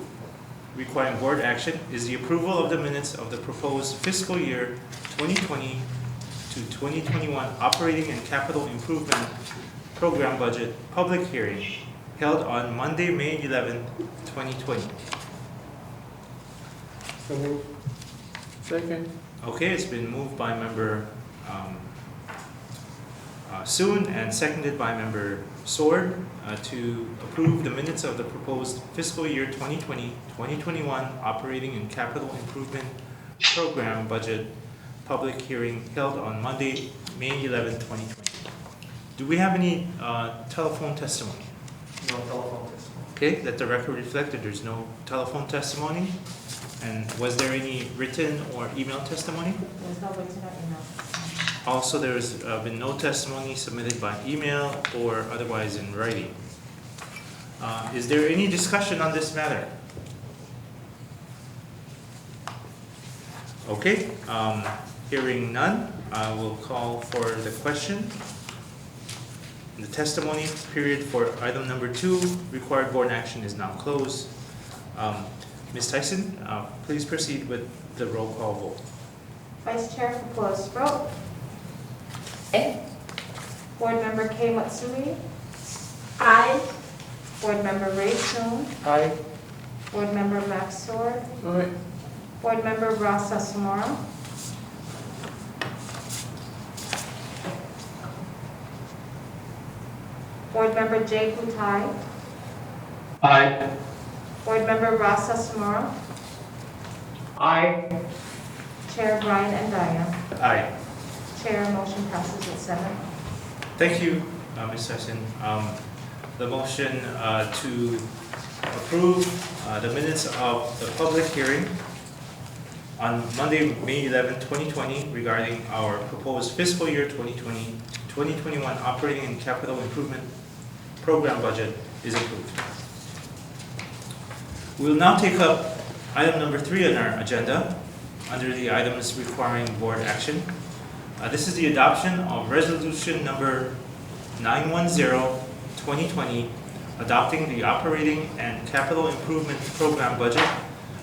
Speaker 1: requiring board action, is the approval of the minutes of the proposed fiscal year 2020 to 2021 operating and capital improvement program budget public hearing held on Monday, May 11, 2020.
Speaker 4: So moved. Second.
Speaker 1: Okay, it's been moved by member Soon and seconded by member Sword to approve the minutes of the proposed fiscal year 2020-2021 operating and capital improvement program budget public hearing held on Monday, May 11, 2020. Do we have any telephone testimony?
Speaker 9: No telephone testimony.
Speaker 1: Okay, let the record reflect that there's no telephone testimony. And was there any written or email testimony?
Speaker 11: There's no written or email.
Speaker 1: Also, there's been no testimony submitted by email or otherwise in writing. Is there any discussion on this matter? Okay, hearing none, I will call for the question. The testimony period for item number 2, required board action, is now closed. Ms. Tyson, please proceed with the roll call vote.
Speaker 11: Vice Chair Kapula-Sproat.
Speaker 3: Aye.
Speaker 11: Board Member Kei Matsui.
Speaker 3: Aye.
Speaker 11: Board Member Ray Soon.
Speaker 4: Aye.
Speaker 11: Board Member Max Sword.
Speaker 4: Aye.
Speaker 11: Board Member Ross Asomora. Board Member Jay Putai.
Speaker 8: Aye.
Speaker 11: Board Member Ross Asomora.
Speaker 8: Aye.
Speaker 11: Chair Brian Andaya.
Speaker 1: Aye.
Speaker 11: Chair, motion passes at 7.
Speaker 1: Thank you, Ms. Tyson. The motion to approve the minutes of the public hearing on Monday, May 11, 2020 regarding our proposed fiscal year 2020-2021 operating and capital improvement program budget is approved. We will now take up item number 3 on our agenda under the items requiring board action. This is the adoption of resolution number 910-2020, adopting the operating and capital improvement program budget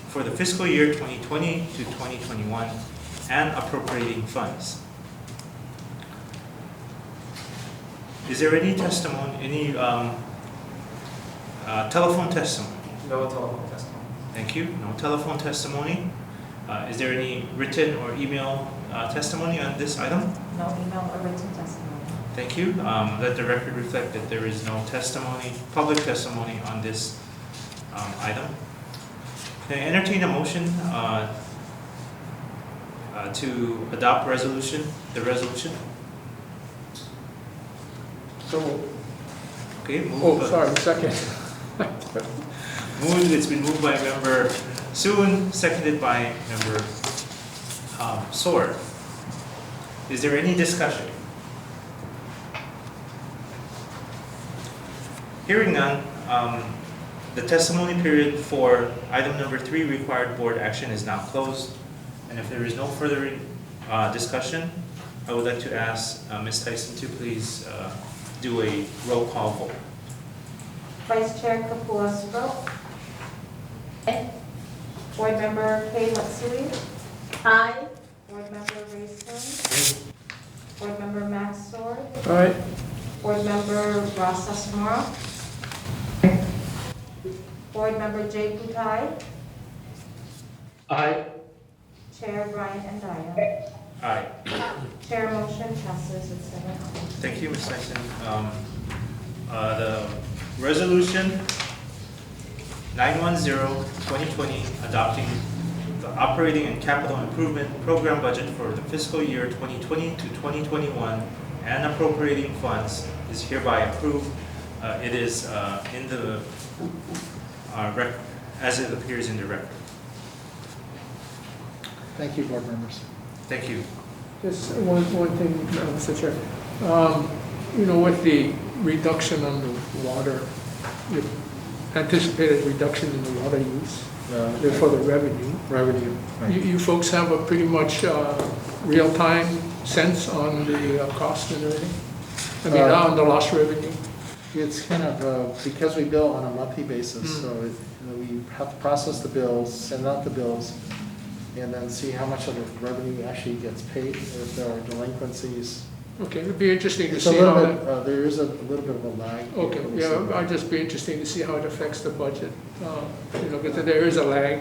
Speaker 1: for the fiscal year 2020 to 2021 and appropriating funds. Is there any testimony, any telephone testimony?
Speaker 9: No telephone testimony.
Speaker 1: Thank you. No telephone testimony. Is there any written or email testimony on this item?
Speaker 11: No email or written testimony.
Speaker 1: Thank you. Let the record reflect that there is no testimony, public testimony on this item. Can I entertain a motion to adopt the resolution?
Speaker 4: So moved.
Speaker 1: Okay,
Speaker 4: Second.
Speaker 1: It's been moved by member Soon, seconded by member Sword. Is there any discussion? Hearing none, the testimony period for item number 3, required board action, is now closed. And if there is no further discussion, I would like to ask Ms. Tyson to please do a roll call vote.
Speaker 11: Vice Chair Kapula-Sproat.
Speaker 3: Aye.
Speaker 11: Board Member Kei Matsui.
Speaker 3: Aye.
Speaker 11: Board Member Ray Soon. Board Member Max Sword.
Speaker 4: Aye.
Speaker 11: Board Member Ross Asomora. Board Member Jay Putai.
Speaker 8: Aye.
Speaker 11: Chair Brian Andaya.
Speaker 1: Aye.
Speaker 11: Chair, motion passes at 7.
Speaker 1: Thank you, Ms. Tyson. The resolution 910-2020, adopting the operating and capital improvement program budget for the fiscal year 2020 to 2021 and appropriating funds is hereby approved. It is in the record, as it appears in the record.
Speaker 4: Thank you, board members.
Speaker 1: Thank you.
Speaker 12: Just one thing, Mr. Chair. With the reduction on the water, the anticipated reduction in the water use, They're for the revenue.
Speaker 4: revenue. Right.
Speaker 12: You folks have a pretty much real-time sense on the cost and everything? I mean, on the lost revenue?
Speaker 4: It's kind of, because we bill on a monthly basis, so we have to process the bills, send out the bills, and then see how much of the revenue actually gets paid, if there are delinquencies.
Speaker 12: Okay, it'd be interesting to
Speaker 4: It's a
Speaker 12: see
Speaker 4: little
Speaker 12: how
Speaker 4: bit,
Speaker 12: that.
Speaker 4: there is a little bit of a lag.
Speaker 12: Okay, yeah, I'd just be interesting to see how it affects the budget, because there is a lag.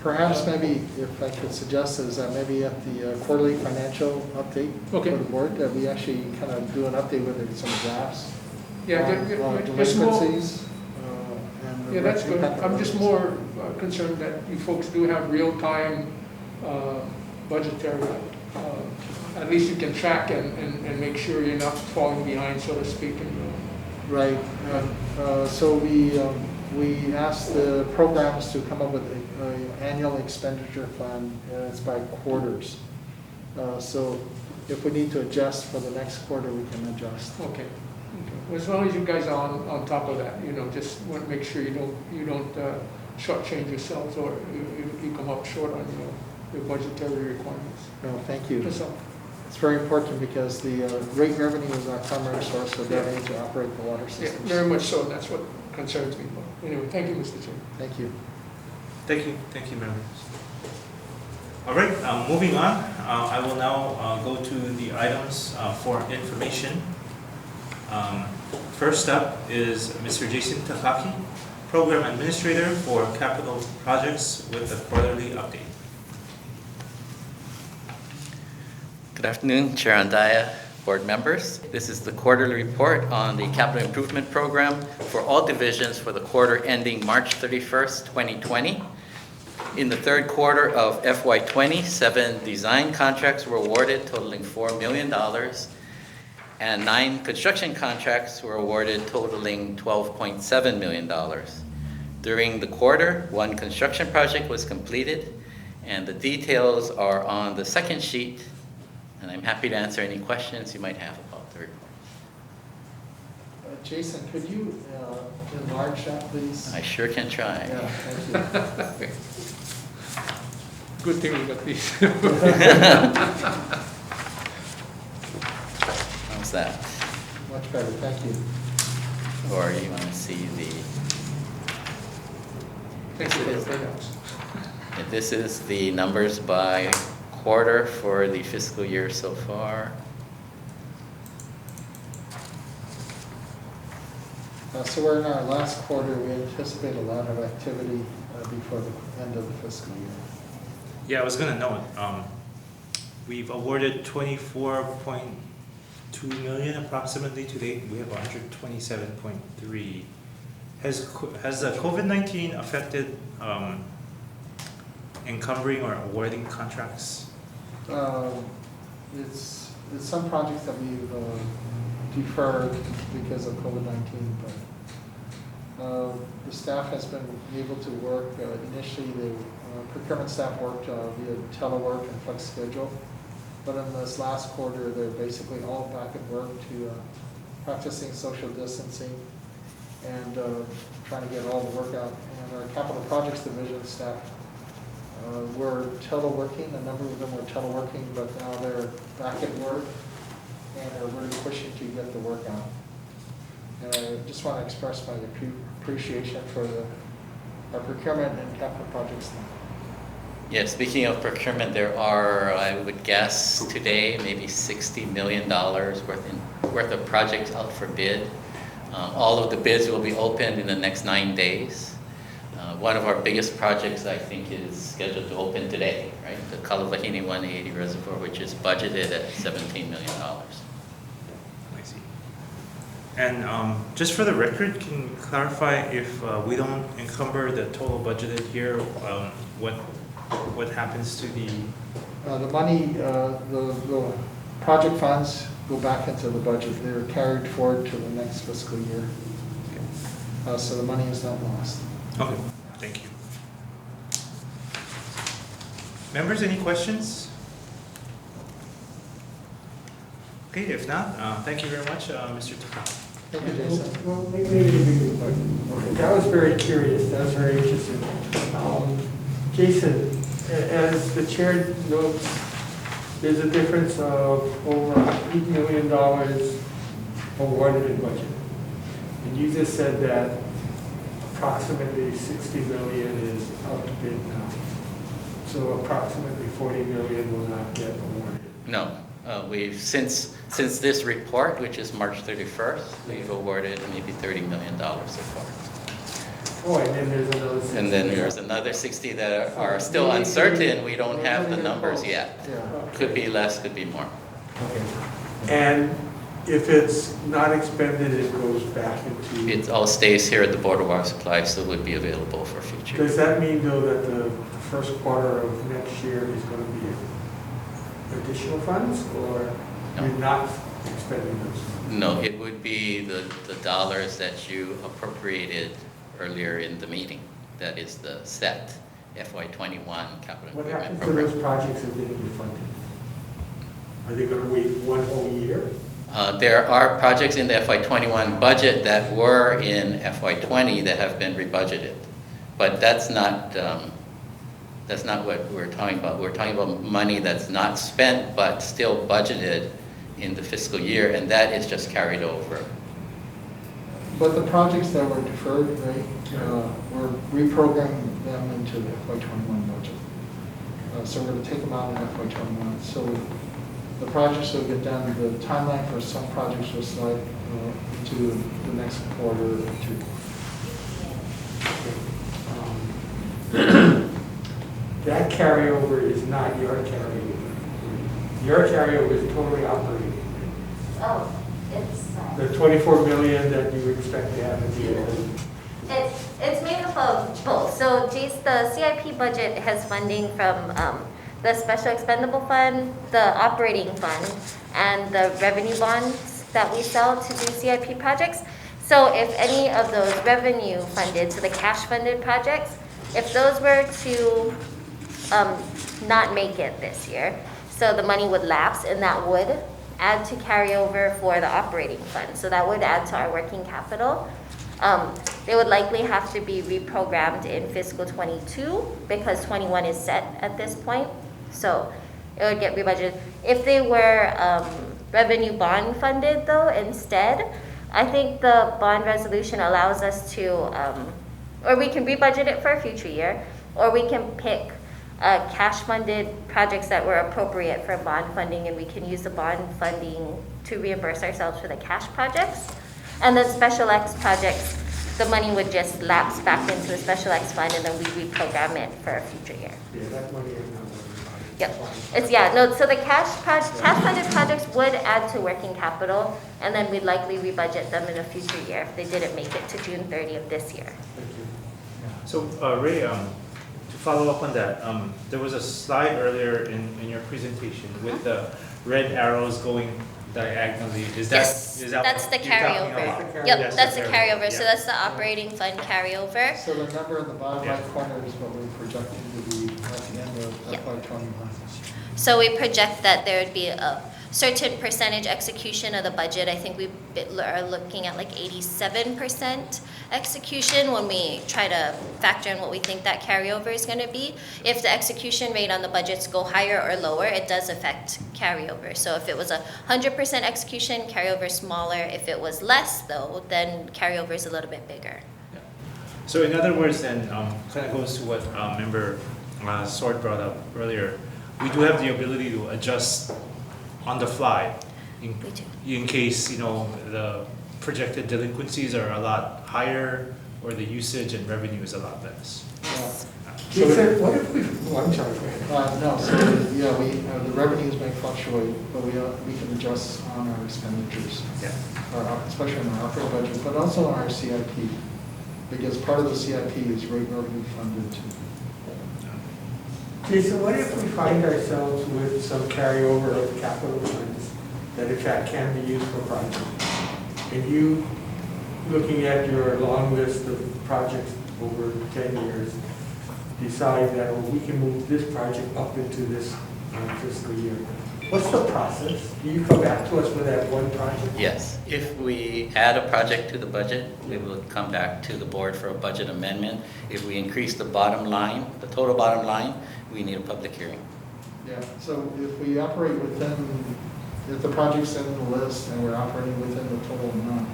Speaker 4: Perhaps maybe, if I could suggest, is that maybe at the quarterly financial update for the board, that we actually kind of do an update with some graphs.
Speaker 12: Yeah, just more.
Speaker 4: Delinquencies.
Speaker 12: Yeah, that's good. I'm just more concerned that you folks do have real-time budgetary, at least you can track and make sure you're not falling behind, so to speak.
Speaker 4: Right. So we asked the programs to come up with an annual expenditure fund, and it's by quarters. So if we need to adjust for the next quarter, we can adjust.
Speaker 12: Okay. Well, as long as you guys are on top of that, just want to make sure you don't shortchange yourselves or you come up short on your budgetary requirements.
Speaker 4: No, thank you.
Speaker 12: That's all.
Speaker 4: It's very important because the rate revenue is our primary source of revenue to operate the water
Speaker 12: Yeah,
Speaker 4: systems.
Speaker 12: very much so. That's what concerns me. But anyway, thank you, Mr. Chairman.
Speaker 4: Thank you.
Speaker 1: Thank you, members. All right, moving on, I will now go to the items for information. First up is Mr. Jason Takaki, Program Administrator for Capital Projects, with a quarterly update.
Speaker 6: Good afternoon, Chair Andaya, board members. This is the quarterly report on the capital improvement program for all divisions for the quarter ending March 31st, 2020. In the third quarter of FY20, 7 design contracts were awarded totaling $4 million, and 9 construction contracts were awarded totaling $12.7 million. During the quarter, 1 construction project was completed, and the details are on the second sheet, and I'm happy to answer any questions you might have about the report.
Speaker 4: Jason, could you enlarge that, please?
Speaker 6: I sure can try.
Speaker 4: Yeah, thank you.
Speaker 12: Good thing we got these.
Speaker 6: How's that?
Speaker 4: Much better, thank you.
Speaker 6: Or you want to see the...
Speaker 12: Thank you for the printouts.
Speaker 6: This is the numbers by quarter for the fiscal year so far.
Speaker 4: So we're in our last quarter. We anticipate a lot of activity before the end of the fiscal year.
Speaker 1: Yeah, I was going to note, we've awarded 24.2 million approximately to date. We have 127.3. Has the COVID-19 affected encumbering or awarding contracts?
Speaker 4: It's some projects that we've deferred because of COVID-19, but the staff has been able to work. Initially, the procurement staff worked via telework and flex schedule, but in this last quarter, they're basically all back at work to practicing social distancing and trying to get all the work out. And our capital projects division staff were teleworking. A number of them were teleworking, but now they're back at work and are really pushing to get the work out. And I just want to express my appreciation for our procurement and capital projects staff.
Speaker 6: Yeah, speaking of procurement, there are, I would guess today, maybe $60 million worth of projects out for bid. All of the bids will be opened in the next 9 days. One of our biggest projects, I think, is scheduled to open today, right? The Kalavahini 180 Reservoir, which is budgeted at $17 million.
Speaker 1: I see. And just for the record, can you clarify if we don't encumber the total budgeted here, what happens to the...
Speaker 4: The money, the project funds go back into the budget. They're carried forward to the next fiscal year. So the money is not lost.
Speaker 1: Okay, thank you. Members, any questions? Okay, if not, thank you very much, Mr. Takaki.
Speaker 4: Thank you, Jason.
Speaker 12: Well, maybe really quick. I was very curious. I was very interested.
Speaker 5: Jason, as the chair notes, there's a difference of over $8 million awarded in budget. And you just said that approximately 60 million is out to bid now. So approximately 40 million will not get awarded.
Speaker 6: No, we've, since this report, which is March 31st, we've awarded maybe $30 million so far.
Speaker 5: Oh, and then there's another 60.
Speaker 6: And then there's another 60 that are still uncertain. We don't have the numbers yet. Could be less, could be more.
Speaker 5: Okay. And if it's not expended, it goes back into...
Speaker 6: It all stays here at the Board of Water Supply, so it would be available for future.
Speaker 5: Does that mean, though, that the first quarter of next year is going to be additional funds, or
Speaker 6: No.
Speaker 5: you're not expending those funds?
Speaker 6: No, it would be the dollars that you appropriated earlier in the meeting. That is the set FY21 capital
Speaker 5: What
Speaker 6: equipment
Speaker 5: happens to
Speaker 6: program.
Speaker 5: those projects if they don't get funded? Are they going to wait one whole year?
Speaker 6: There are projects in the FY21 budget that were in FY20 that have been rebudgeted. But that's not what we're talking about. We're talking about money that's not spent but still budgeted in the fiscal year, and that is just carried over.
Speaker 4: But the projects that were deferred, right, we're reprogramming them into the FY21 budget. So we're going to take them out in FY21. So the projects will get done, the timeline for some projects will slide into the next quarter or two.
Speaker 5: That carryover is not your carryover. Your carryover is totally operating.
Speaker 2: Oh, it's,
Speaker 5: The 24 million that you expect to have at the end.
Speaker 2: it's made up of both. So the CIP budget has funding from the Special Expendable Fund, the Operating Fund, and the revenue bonds that we sell to do CIP projects. So if any of those revenue funded, so the cash funded projects, if those were to not make it this year, so the money would lapse, and that would add to carryover for the operating fund. So that would add to our working capital. They would likely have to be reprogrammed in fiscal 22 because 21 is set at this point. So it would get rebudgeted. If they were revenue bond funded though instead, I think the bond resolution allows us to, or we can rebudget it for a future year, or we can pick cash funded projects that were appropriate for bond funding, and we can use the bond funding to reimburse ourselves for the cash projects. And then Special X projects, the money would just lapse back into the Special X fund, and then we reprogram it for a future year.
Speaker 5: Yeah, that money is not.
Speaker 2: Yep. So the cash funded projects would add to working capital, and then we'd likely rebudget them in a future year if they didn't make it to June 30 of this year.
Speaker 1: So Ray, to follow up on that, there was a slide earlier in your presentation with the red arrows going diagonally. Is that,
Speaker 2: Yes,
Speaker 1: is that
Speaker 2: that's
Speaker 1: what
Speaker 2: the
Speaker 1: you're talking
Speaker 2: carryover.
Speaker 1: about?
Speaker 2: Yep, that's the carryover.
Speaker 1: Yeah.
Speaker 2: So that's the operating fund carryover.
Speaker 4: So the number in the bottom right corner is what we're projecting to be at the end of
Speaker 2: Yep.
Speaker 4: FY21.
Speaker 2: So we project that there would be a certain percentage execution of the budget. I think we are looking at like 87% execution when we try to factor in what we think that carryover is going to be. If the execution rate on the budgets go higher or lower, it does affect carryover. So if it was 100% execution, carryover is smaller. If it was less though, then carryover is a little bit bigger.
Speaker 1: So in other words then, kind of goes to what member Sword brought up earlier. We do have the ability to adjust on the fly in case, the projected delinquencies are a lot higher or the usage and revenue is a lot less.
Speaker 5: Jason, what if we, I'm sorry, go ahead.
Speaker 4: No, so yeah, the revenues may fluctuate, but we can adjust on our expenditures.
Speaker 1: Yeah.
Speaker 4: Especially in our operating budget, but also on our CIP, because part of the CIP is revenue funded too.
Speaker 5: Jason, what if we find ourselves with some carryover of capital funds that in fact can be used for projects? And you, looking at your long list of projects over 10 years, decide that we can move this project up into this fiscal year. What's the process? Do you come back to us with that one project?
Speaker 6: Yes, if we add a project to the budget, we will come back to the board for a budget amendment. If we increase the bottom line, the total bottom line, we need a public hearing.
Speaker 4: Yeah, so if we operate within, if the project's in the list and we're operating within the total amount,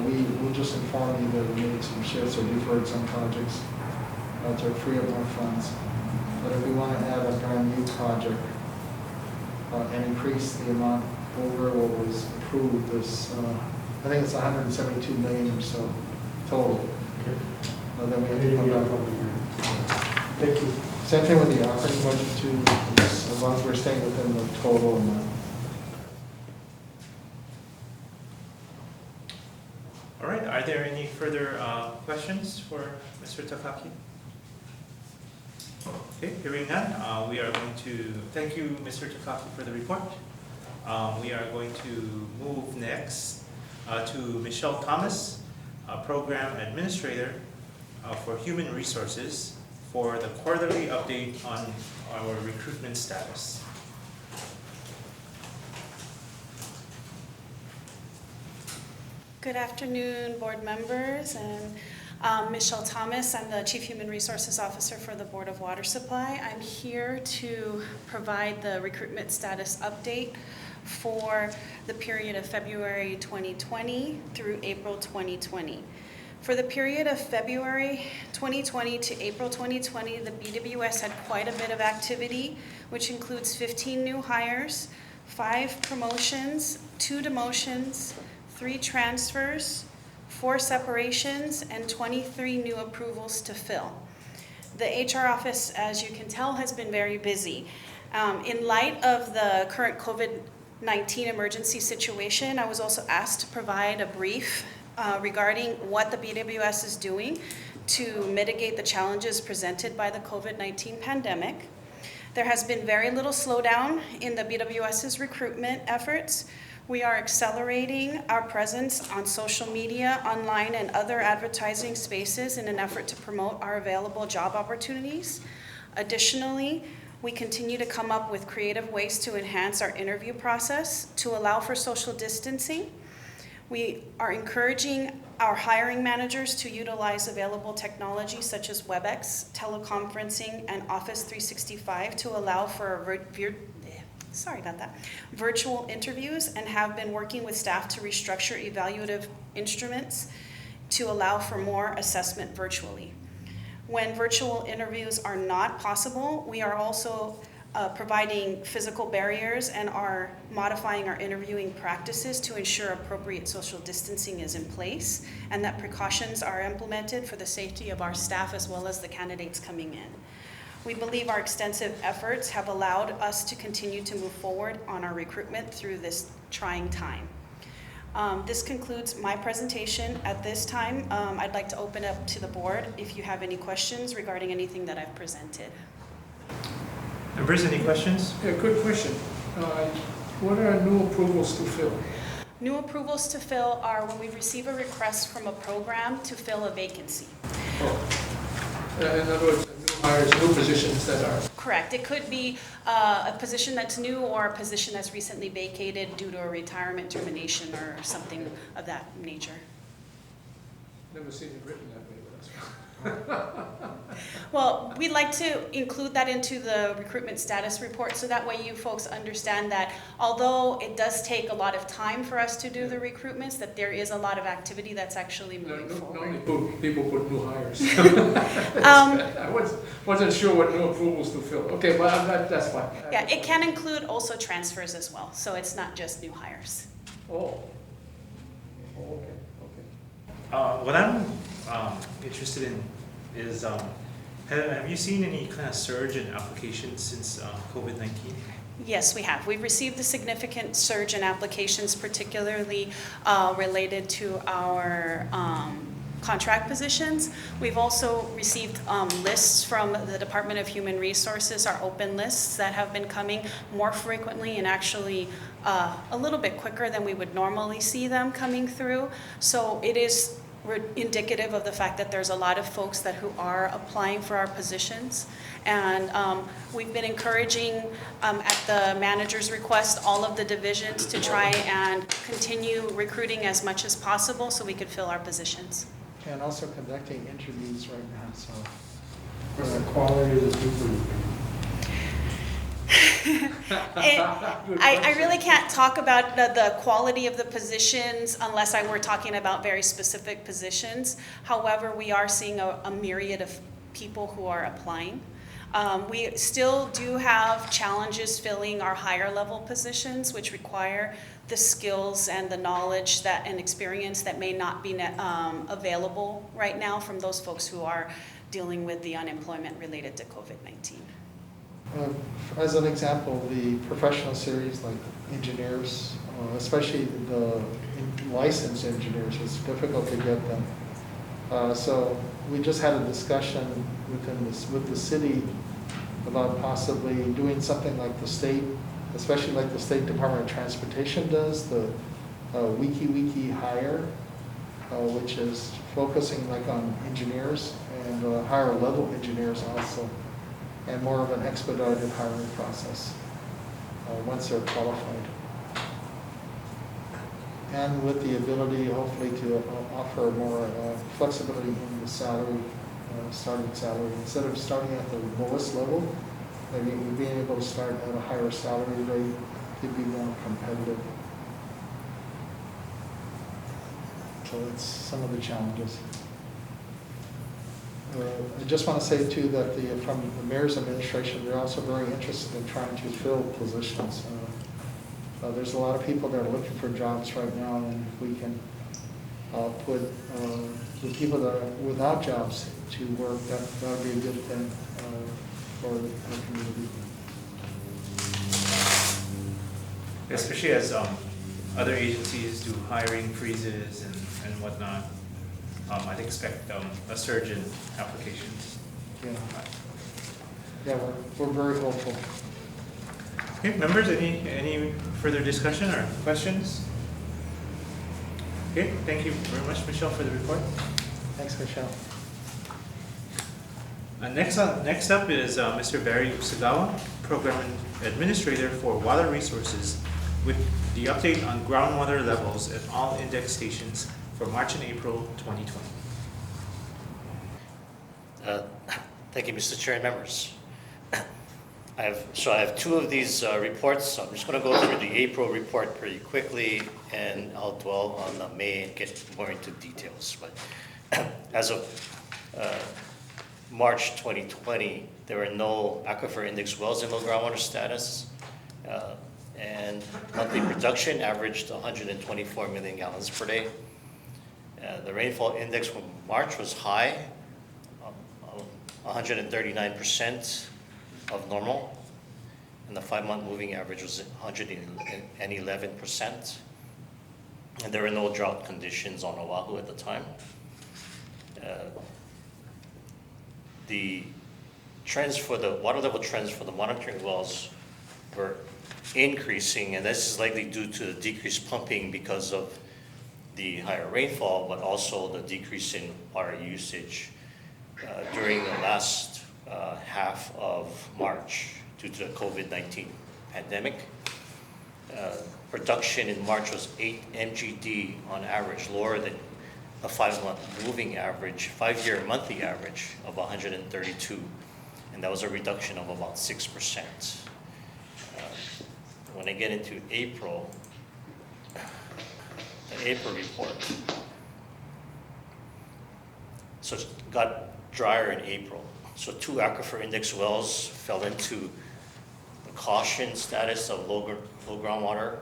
Speaker 4: we will just inform you that we made some shifts or deferred some projects to free up more funds. But if we want to add a brand new project and increase the amount over what was approved, this, I think it's 172 million or so total. Then we have to come back.
Speaker 5: Thank you.
Speaker 4: Same thing with the operating budget too, as long as we're staying within the total amount.
Speaker 1: All right, are there any further questions for Mr. Takaki? Okay, hearing none, we are going to thank you, Mr. Takaki, for the report. We are going to move next to Michelle Thomas, Program Administrator for Human Resources, for the quarterly update on our recruitment status.
Speaker 13: Good afternoon, board members, and Michelle Thomas. I'm the Chief Human Resources Officer for the Board of Water Supply. I'm here to provide the recruitment status update for the period of February 2020 through April 2020. For the period of February 2020 to April 2020, the BWS had quite a bit of activity, which includes 15 new hires, 5 promotions, 2 demotions, 3 transfers, 4 separations, and 23 new approvals to fill. The HR office, as you can tell, has been very busy. In light of the current COVID-19 emergency situation, I was also asked to provide a brief regarding what the BWS is doing to mitigate the challenges presented by the COVID-19 pandemic. There has been very little slowdown in the BWS's recruitment efforts. We are accelerating our presence on social media, online, and other advertising spaces in an effort to promote our available job opportunities. Additionally, we continue to come up with creative ways to enhance our interview process to allow for social distancing. We are encouraging our hiring managers to utilize available technology such as WebEx, teleconferencing, and Office 365 to allow for virtual interviews, and have been working with staff to restructure evaluative instruments to allow for more assessment virtually. When virtual interviews are not possible, we are also providing physical barriers and are modifying our interviewing practices to ensure appropriate social distancing is in place and that precautions are implemented for the safety of our staff as well as the candidates coming in. We believe our extensive efforts have allowed us to continue to move forward on our recruitment through this trying time. This concludes my presentation. At this time, I'd like to open up to the board if you have any questions regarding anything that I've presented.
Speaker 1: Members, any questions?
Speaker 12: Yeah, good question. What are new approvals to fill?
Speaker 13: New approvals to fill are when we receive a request from a program to fill a vacancy.
Speaker 12: In other words, new hires, new positions that are...
Speaker 13: Correct. It could be a position that's new or a position that's recently vacated due to a retirement, termination, or something of that nature.
Speaker 12: Never seen it written that way, but that's fine.
Speaker 13: Well, we'd like to include that into the recruitment status report so that way you folks understand that although it does take a lot of time for us to do the recruitments, that there is a lot of activity that's actually moving forward.
Speaker 12: Normally people put new hires. I wasn't sure what new approvals to fill. Okay, well, that's fine.
Speaker 13: Yeah, it can include also transfers as well, so it's not just new hires.
Speaker 12: Oh, okay.
Speaker 1: What I'm interested in is, have you seen any kind of surge in applications since COVID-19?
Speaker 13: Yes, we have. We've received a significant surge in applications, particularly related to our contract positions. We've also received lists from the Department of Human Resources, our open lists that have been coming more frequently and actually a little bit quicker than we would normally see them coming through. So it is indicative of the fact that there's a lot of folks who are applying for our positions. And we've been encouraging, at the manager's request, all of the divisions to try and continue recruiting as much as possible so we could fill our positions.
Speaker 4: And also conducting interviews right now, so.
Speaker 5: What's the quality of the people you've been?
Speaker 13: I really can't talk about the quality of the positions unless I were talking about very specific positions. However, we are seeing a myriad of people who are applying. We still do have challenges filling our higher level positions, which require the skills and the knowledge and experience that may not be available right now from those folks who are dealing with the unemployment related to COVID-19.
Speaker 4: As an example, the professional series like engineers, especially the licensed engineers, it's difficult to get them. So we just had a discussion with the city about possibly doing something like the state, especially like the State Department of Transportation does, the wiki hire, which is focusing like on engineers and higher level engineers also, and more of an expedited hiring process once they're qualified. And with the ability, hopefully, to offer more flexibility in the salary, starting salary. Instead of starting at the lowest level, maybe being able to start at a higher salary rate to be more competitive. So that's some of the challenges. I just want to say too that from the mayor's administration, they're also very interested in trying to fill positions. There's a lot of people that are looking for jobs right now, and if we can put the people that are without jobs to work, that would be a good thing for the community.
Speaker 1: Especially as other agencies do hiring freezes and whatnot. I'd expect a surge in applications.
Speaker 4: Yeah, we're very hopeful.
Speaker 1: Okay, members, any further discussion or questions? Okay, thank you very much, Michelle, for the report.
Speaker 4: Thanks, Michelle.
Speaker 1: Next up is Mr. Barry Usagawa, Program Administrator for Water Resources, with the update on groundwater levels at all index stations for March and April 2020.
Speaker 7: Thank you, Mr. Chair and members. I have two of these reports. So I'm just going to go through the April report pretty quickly, and I'll dwell on the May and get more into details. But as of March 2020, there were no aquifer index wells in low groundwater status, and monthly production averaged 124 million gallons per day. The rainfall index from March was high, 139% of normal, and the 5-month moving average was 111%. And there were no drought conditions on Oahu at the time. The trends for the water level trends for the monitoring wells were increasing, and this is likely due to the decreased pumping because of the higher rainfall, but also the decrease in water usage during the last half of March due to the COVID-19 pandemic. Production in March was 8 mgd on average, lower than a 5-month moving average, 5-year monthly average of 132, and that was a reduction of about 6%. When I get into April, the April report, so it got drier in April. So 2 aquifer index wells fell into the caution status of low groundwater,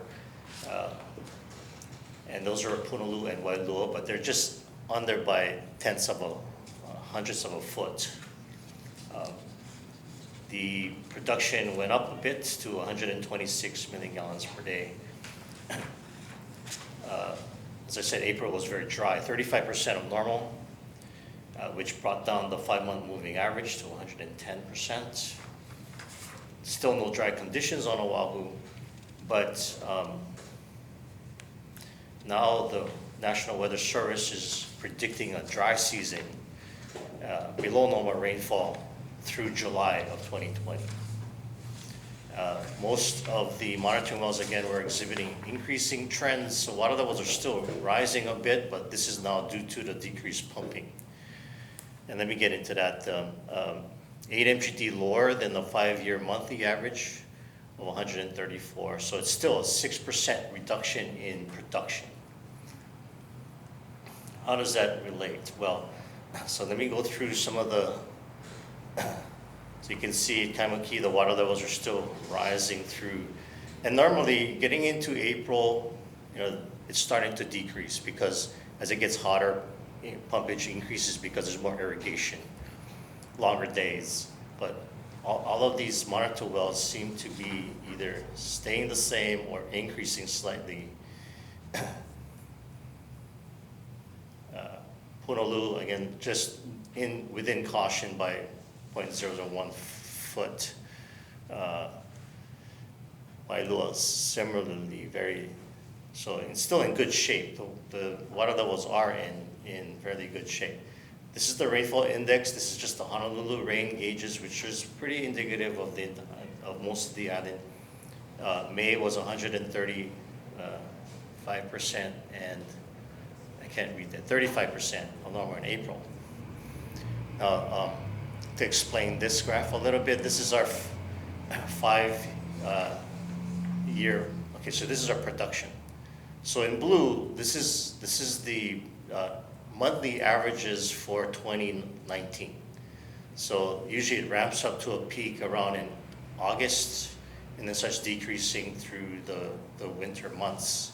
Speaker 7: and those are Honolulu and Wailua, but they're just under by hundredths of a foot. The production went up a bit to 126 million gallons per day. As I said, April was very dry, 35% of normal, which brought down the 5-month moving average to 110%. Still no dry conditions on Oahu, but now the National Weather Service is predicting a dry season below normal rainfall through July of 2020. Most of the monitoring wells, again, were exhibiting increasing trends. So water levels are still rising a bit, but this is now due to the decreased pumping. And let me get into that. 8 MGD lower than the 5-year monthly average of 134. So it's still a 6% reduction in production. How does that relate? Well, so let me go through some of the, so you can see Kaimuki, the water levels are still rising through. And normally getting into April, it's starting to decrease because as it gets hotter, pumpage increases because there's more irrigation, longer days. But all of these monitor wells seem to be either staying the same or increasing slightly. Honolulu, again, just within caution by 0.001 foot. Wailua similarly so it's still in good shape. The water levels are in fairly good shape. This is the rainfall index. This is just the Honolulu rain gauges, which is pretty indicative of most of the island. May was 135%, and I can't read that, 35% of normal in April. Now, to explain this graph a little bit, this is our 5-year. Okay, so this is our production. So in blue, this is the monthly averages for 2019. So usually it ramps up to a peak around in August and then starts decreasing through the winter months.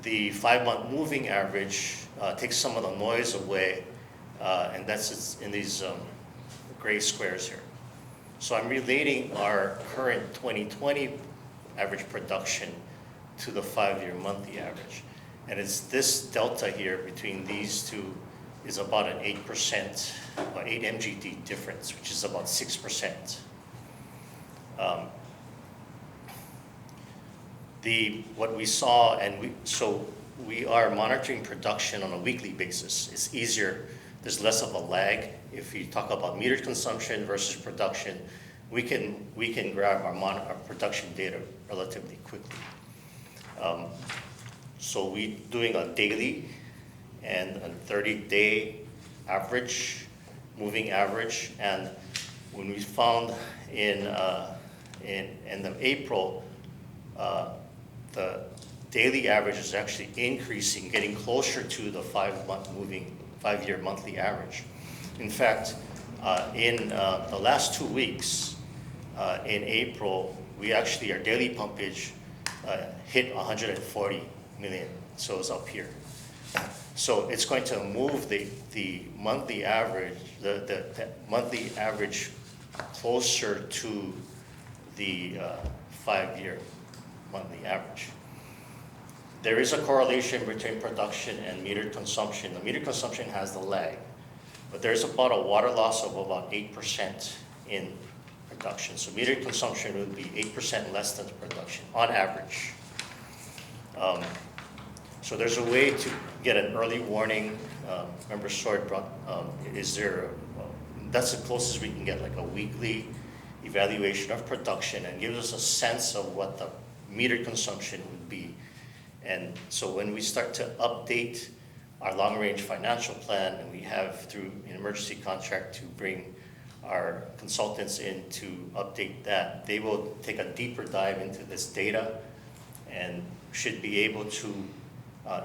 Speaker 7: The 5-month moving average takes some of the noise away, and that's in these gray squares here. So I'm relating our current 2020 average production to the 5-year monthly average. And it's this delta here between these two is about an 8%, or 8 MGD difference, which is about 6%. What we saw, so we are monitoring production on a weekly basis. It's easier, there's less of a lag. If you talk about metered consumption versus production, we can grab our production data relatively quickly. So we're doing a daily and a 30-day average, moving average, and when we found in April, the daily average is actually increasing, getting closer to the 5-year monthly average. In fact, in the last 2 weeks, in April, our daily pumpage hit 140 million, so it's up here. So it's going to move the monthly average, the monthly average closer to the 5-year monthly average. There is a correlation between production and metered consumption. The metered consumption has the lag, but there's about a water loss of about 8% in production. So metered consumption would be 8% less than production on average. So there's a way to get an early warning. Member Sword brought, that's the closest we can get, like a weekly evaluation of production, and gives us a sense of what the metered consumption would be. And so when we start to update our long-range financial plan, and we have through an emergency contract to bring our consultants in to update that, they will take a deeper dive into this data and should be able to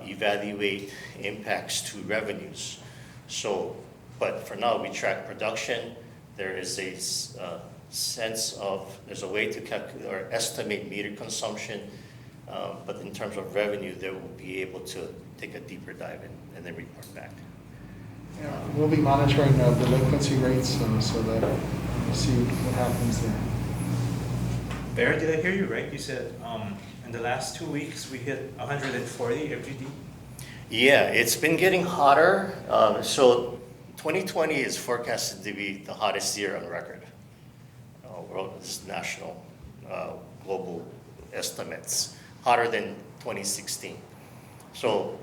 Speaker 7: evaluate impacts to revenues. So, but for now, we track production. There is a sense of, there's a way to calculate or estimate metered consumption, but in terms of revenue, they will be able to take a deeper dive in and then report back.
Speaker 4: Yeah, we'll be monitoring delinquency rates so that we'll see what happens there.
Speaker 1: Barry, did I hear you right? You said in the last 2 weeks we hit 140 FGD?
Speaker 7: Yeah, it's been getting hotter. So 2020 is forecasted to be the hottest year on record. This is national, global estimates, hotter than 2016. So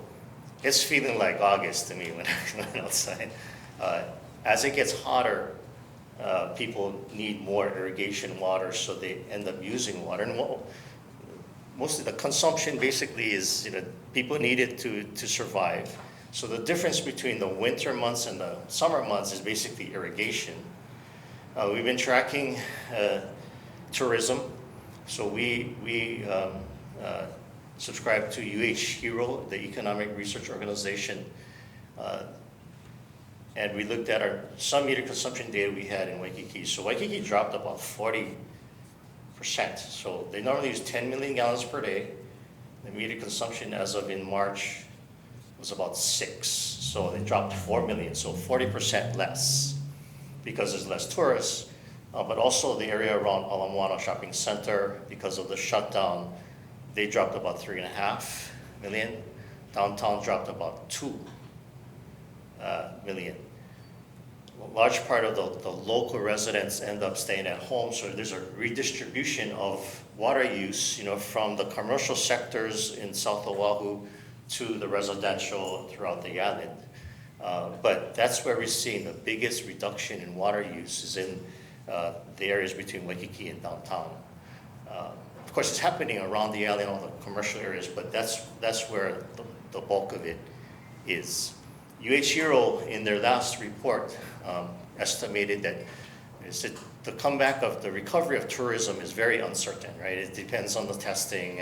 Speaker 7: it's feeling like August to me when I went outside. As it gets hotter, people need more irrigation water, so they end up using water. And mostly the consumption basically is, people need it to survive. So the difference between the winter months and the summer months is basically irrigation. We've been tracking tourism. So we subscribe to UH Hero, the economic research organization, and we looked at some meter consumption data we had in Waikiki. So Waikiki dropped about 40%. So they normally use 10 million gallons per day. The meter consumption as of in March was about 6. So they dropped 4 million, so 40% less because there's less tourists. But also the area around Ala Moana Shopping Center, because of the shutdown, they dropped about 3.5 million. Downtown dropped about 2 million. A large part of the local residents end up staying at home, so there's a redistribution of water use, from the commercial sectors in South Oahu to the residential throughout the island. But that's where we're seeing the biggest reduction in water use is in the areas between Waikiki and downtown. Of course, it's happening around the island, all the commercial areas, but that's where the bulk of it is. UH Hero, in their last report, estimated that the comeback of the recovery of tourism is very uncertain, right? It depends on the testing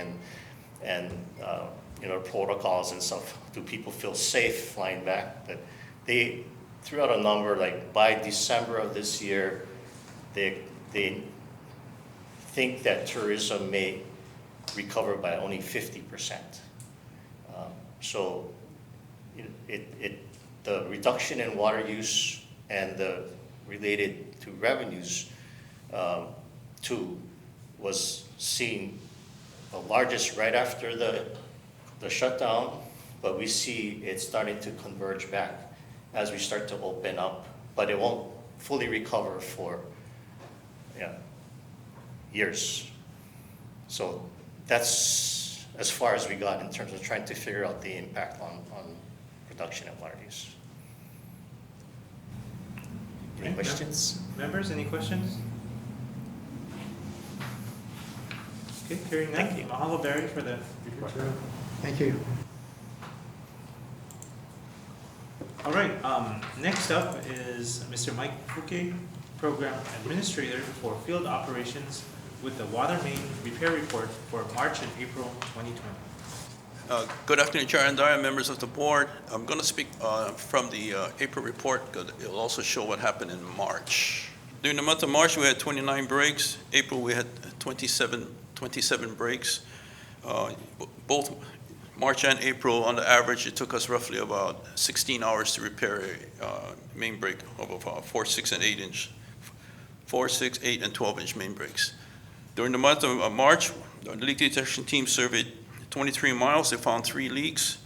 Speaker 7: and protocols and stuff. Do people feel safe flying back? But they threw out a number like by December of this year, they think that tourism may recover by only 50%. So the reduction in water use and the related to revenues too was seen the largest right after the shutdown, but we see it starting to converge back as we start to open up, but it won't fully recover for years. So that's as far as we got in terms of trying to figure out the impact on production and water use. Any questions?
Speaker 1: Members, any questions? Okay, hearing none.
Speaker 7: Thank you.
Speaker 1: Mahalo, Barry, for the report.
Speaker 4: Thank you.
Speaker 1: All right, next up is Mr. Mike Fuke, Program Administrator for Field Operations with the Water Main Repair Report for March and April 2020.
Speaker 14: Good afternoon, Chair Andaya, members of the board. I'm going to speak from the April report because it'll also show what happened in March. During the month of March, we had 29 breaks. April, we had 27 breaks. Both March and April, on the average, it took us roughly about 16 hours to repair a main break of about 4, 6, and 8 inch, 4, 6, 8, and 12-inch main breaks. During the month of March, the leak detection team surveyed 23 miles, they found 3 leaks.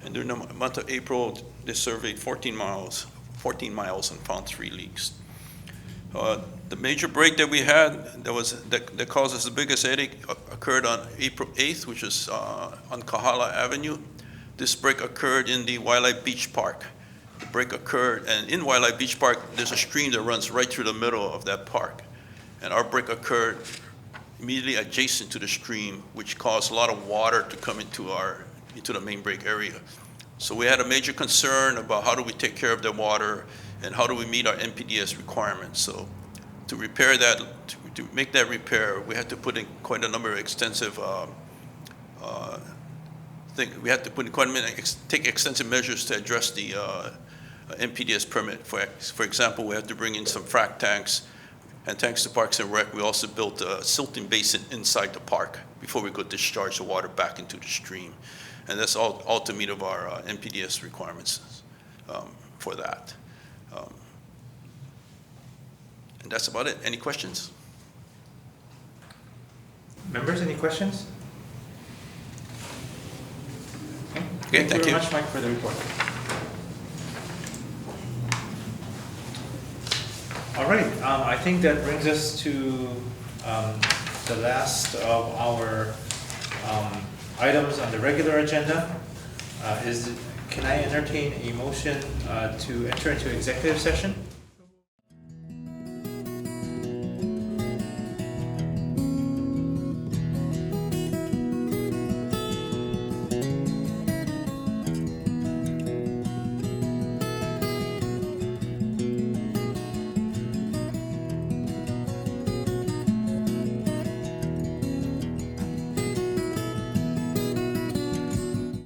Speaker 14: And during the month of April, they surveyed 14 miles and found 3 leaks. The major break that we had that caused us the biggest headache occurred on April 8th, which is on Kahala Avenue. This break occurred in the Waialae Beach Park. The break occurred, and in Waialae Beach Park, there's a stream that runs right through the middle of that park. And our break occurred immediately adjacent to the stream, which caused a lot of water to come into the main break area. So we had a major concern about how do we take care of the water and how do we meet our NPDES requirements. So to repair that, to make that repair, we had to put in quite a number of extensive we had to put in take extensive measures to address the NPDES permit. For example, we had to bring in some frac tanks. And thanks to Parks and Rec, we also built a silting basin inside the park before we could discharge the water back into the stream. And that's all to meet of our NPDES requirements for that. And that's about it. Any questions?
Speaker 1: Members, any questions?
Speaker 14: Okay, thank you.
Speaker 1: Very much, Mike, for the report. All right, I think that brings us to the last of our items on the regular agenda. Is Can I entertain a motion to enter into executive session?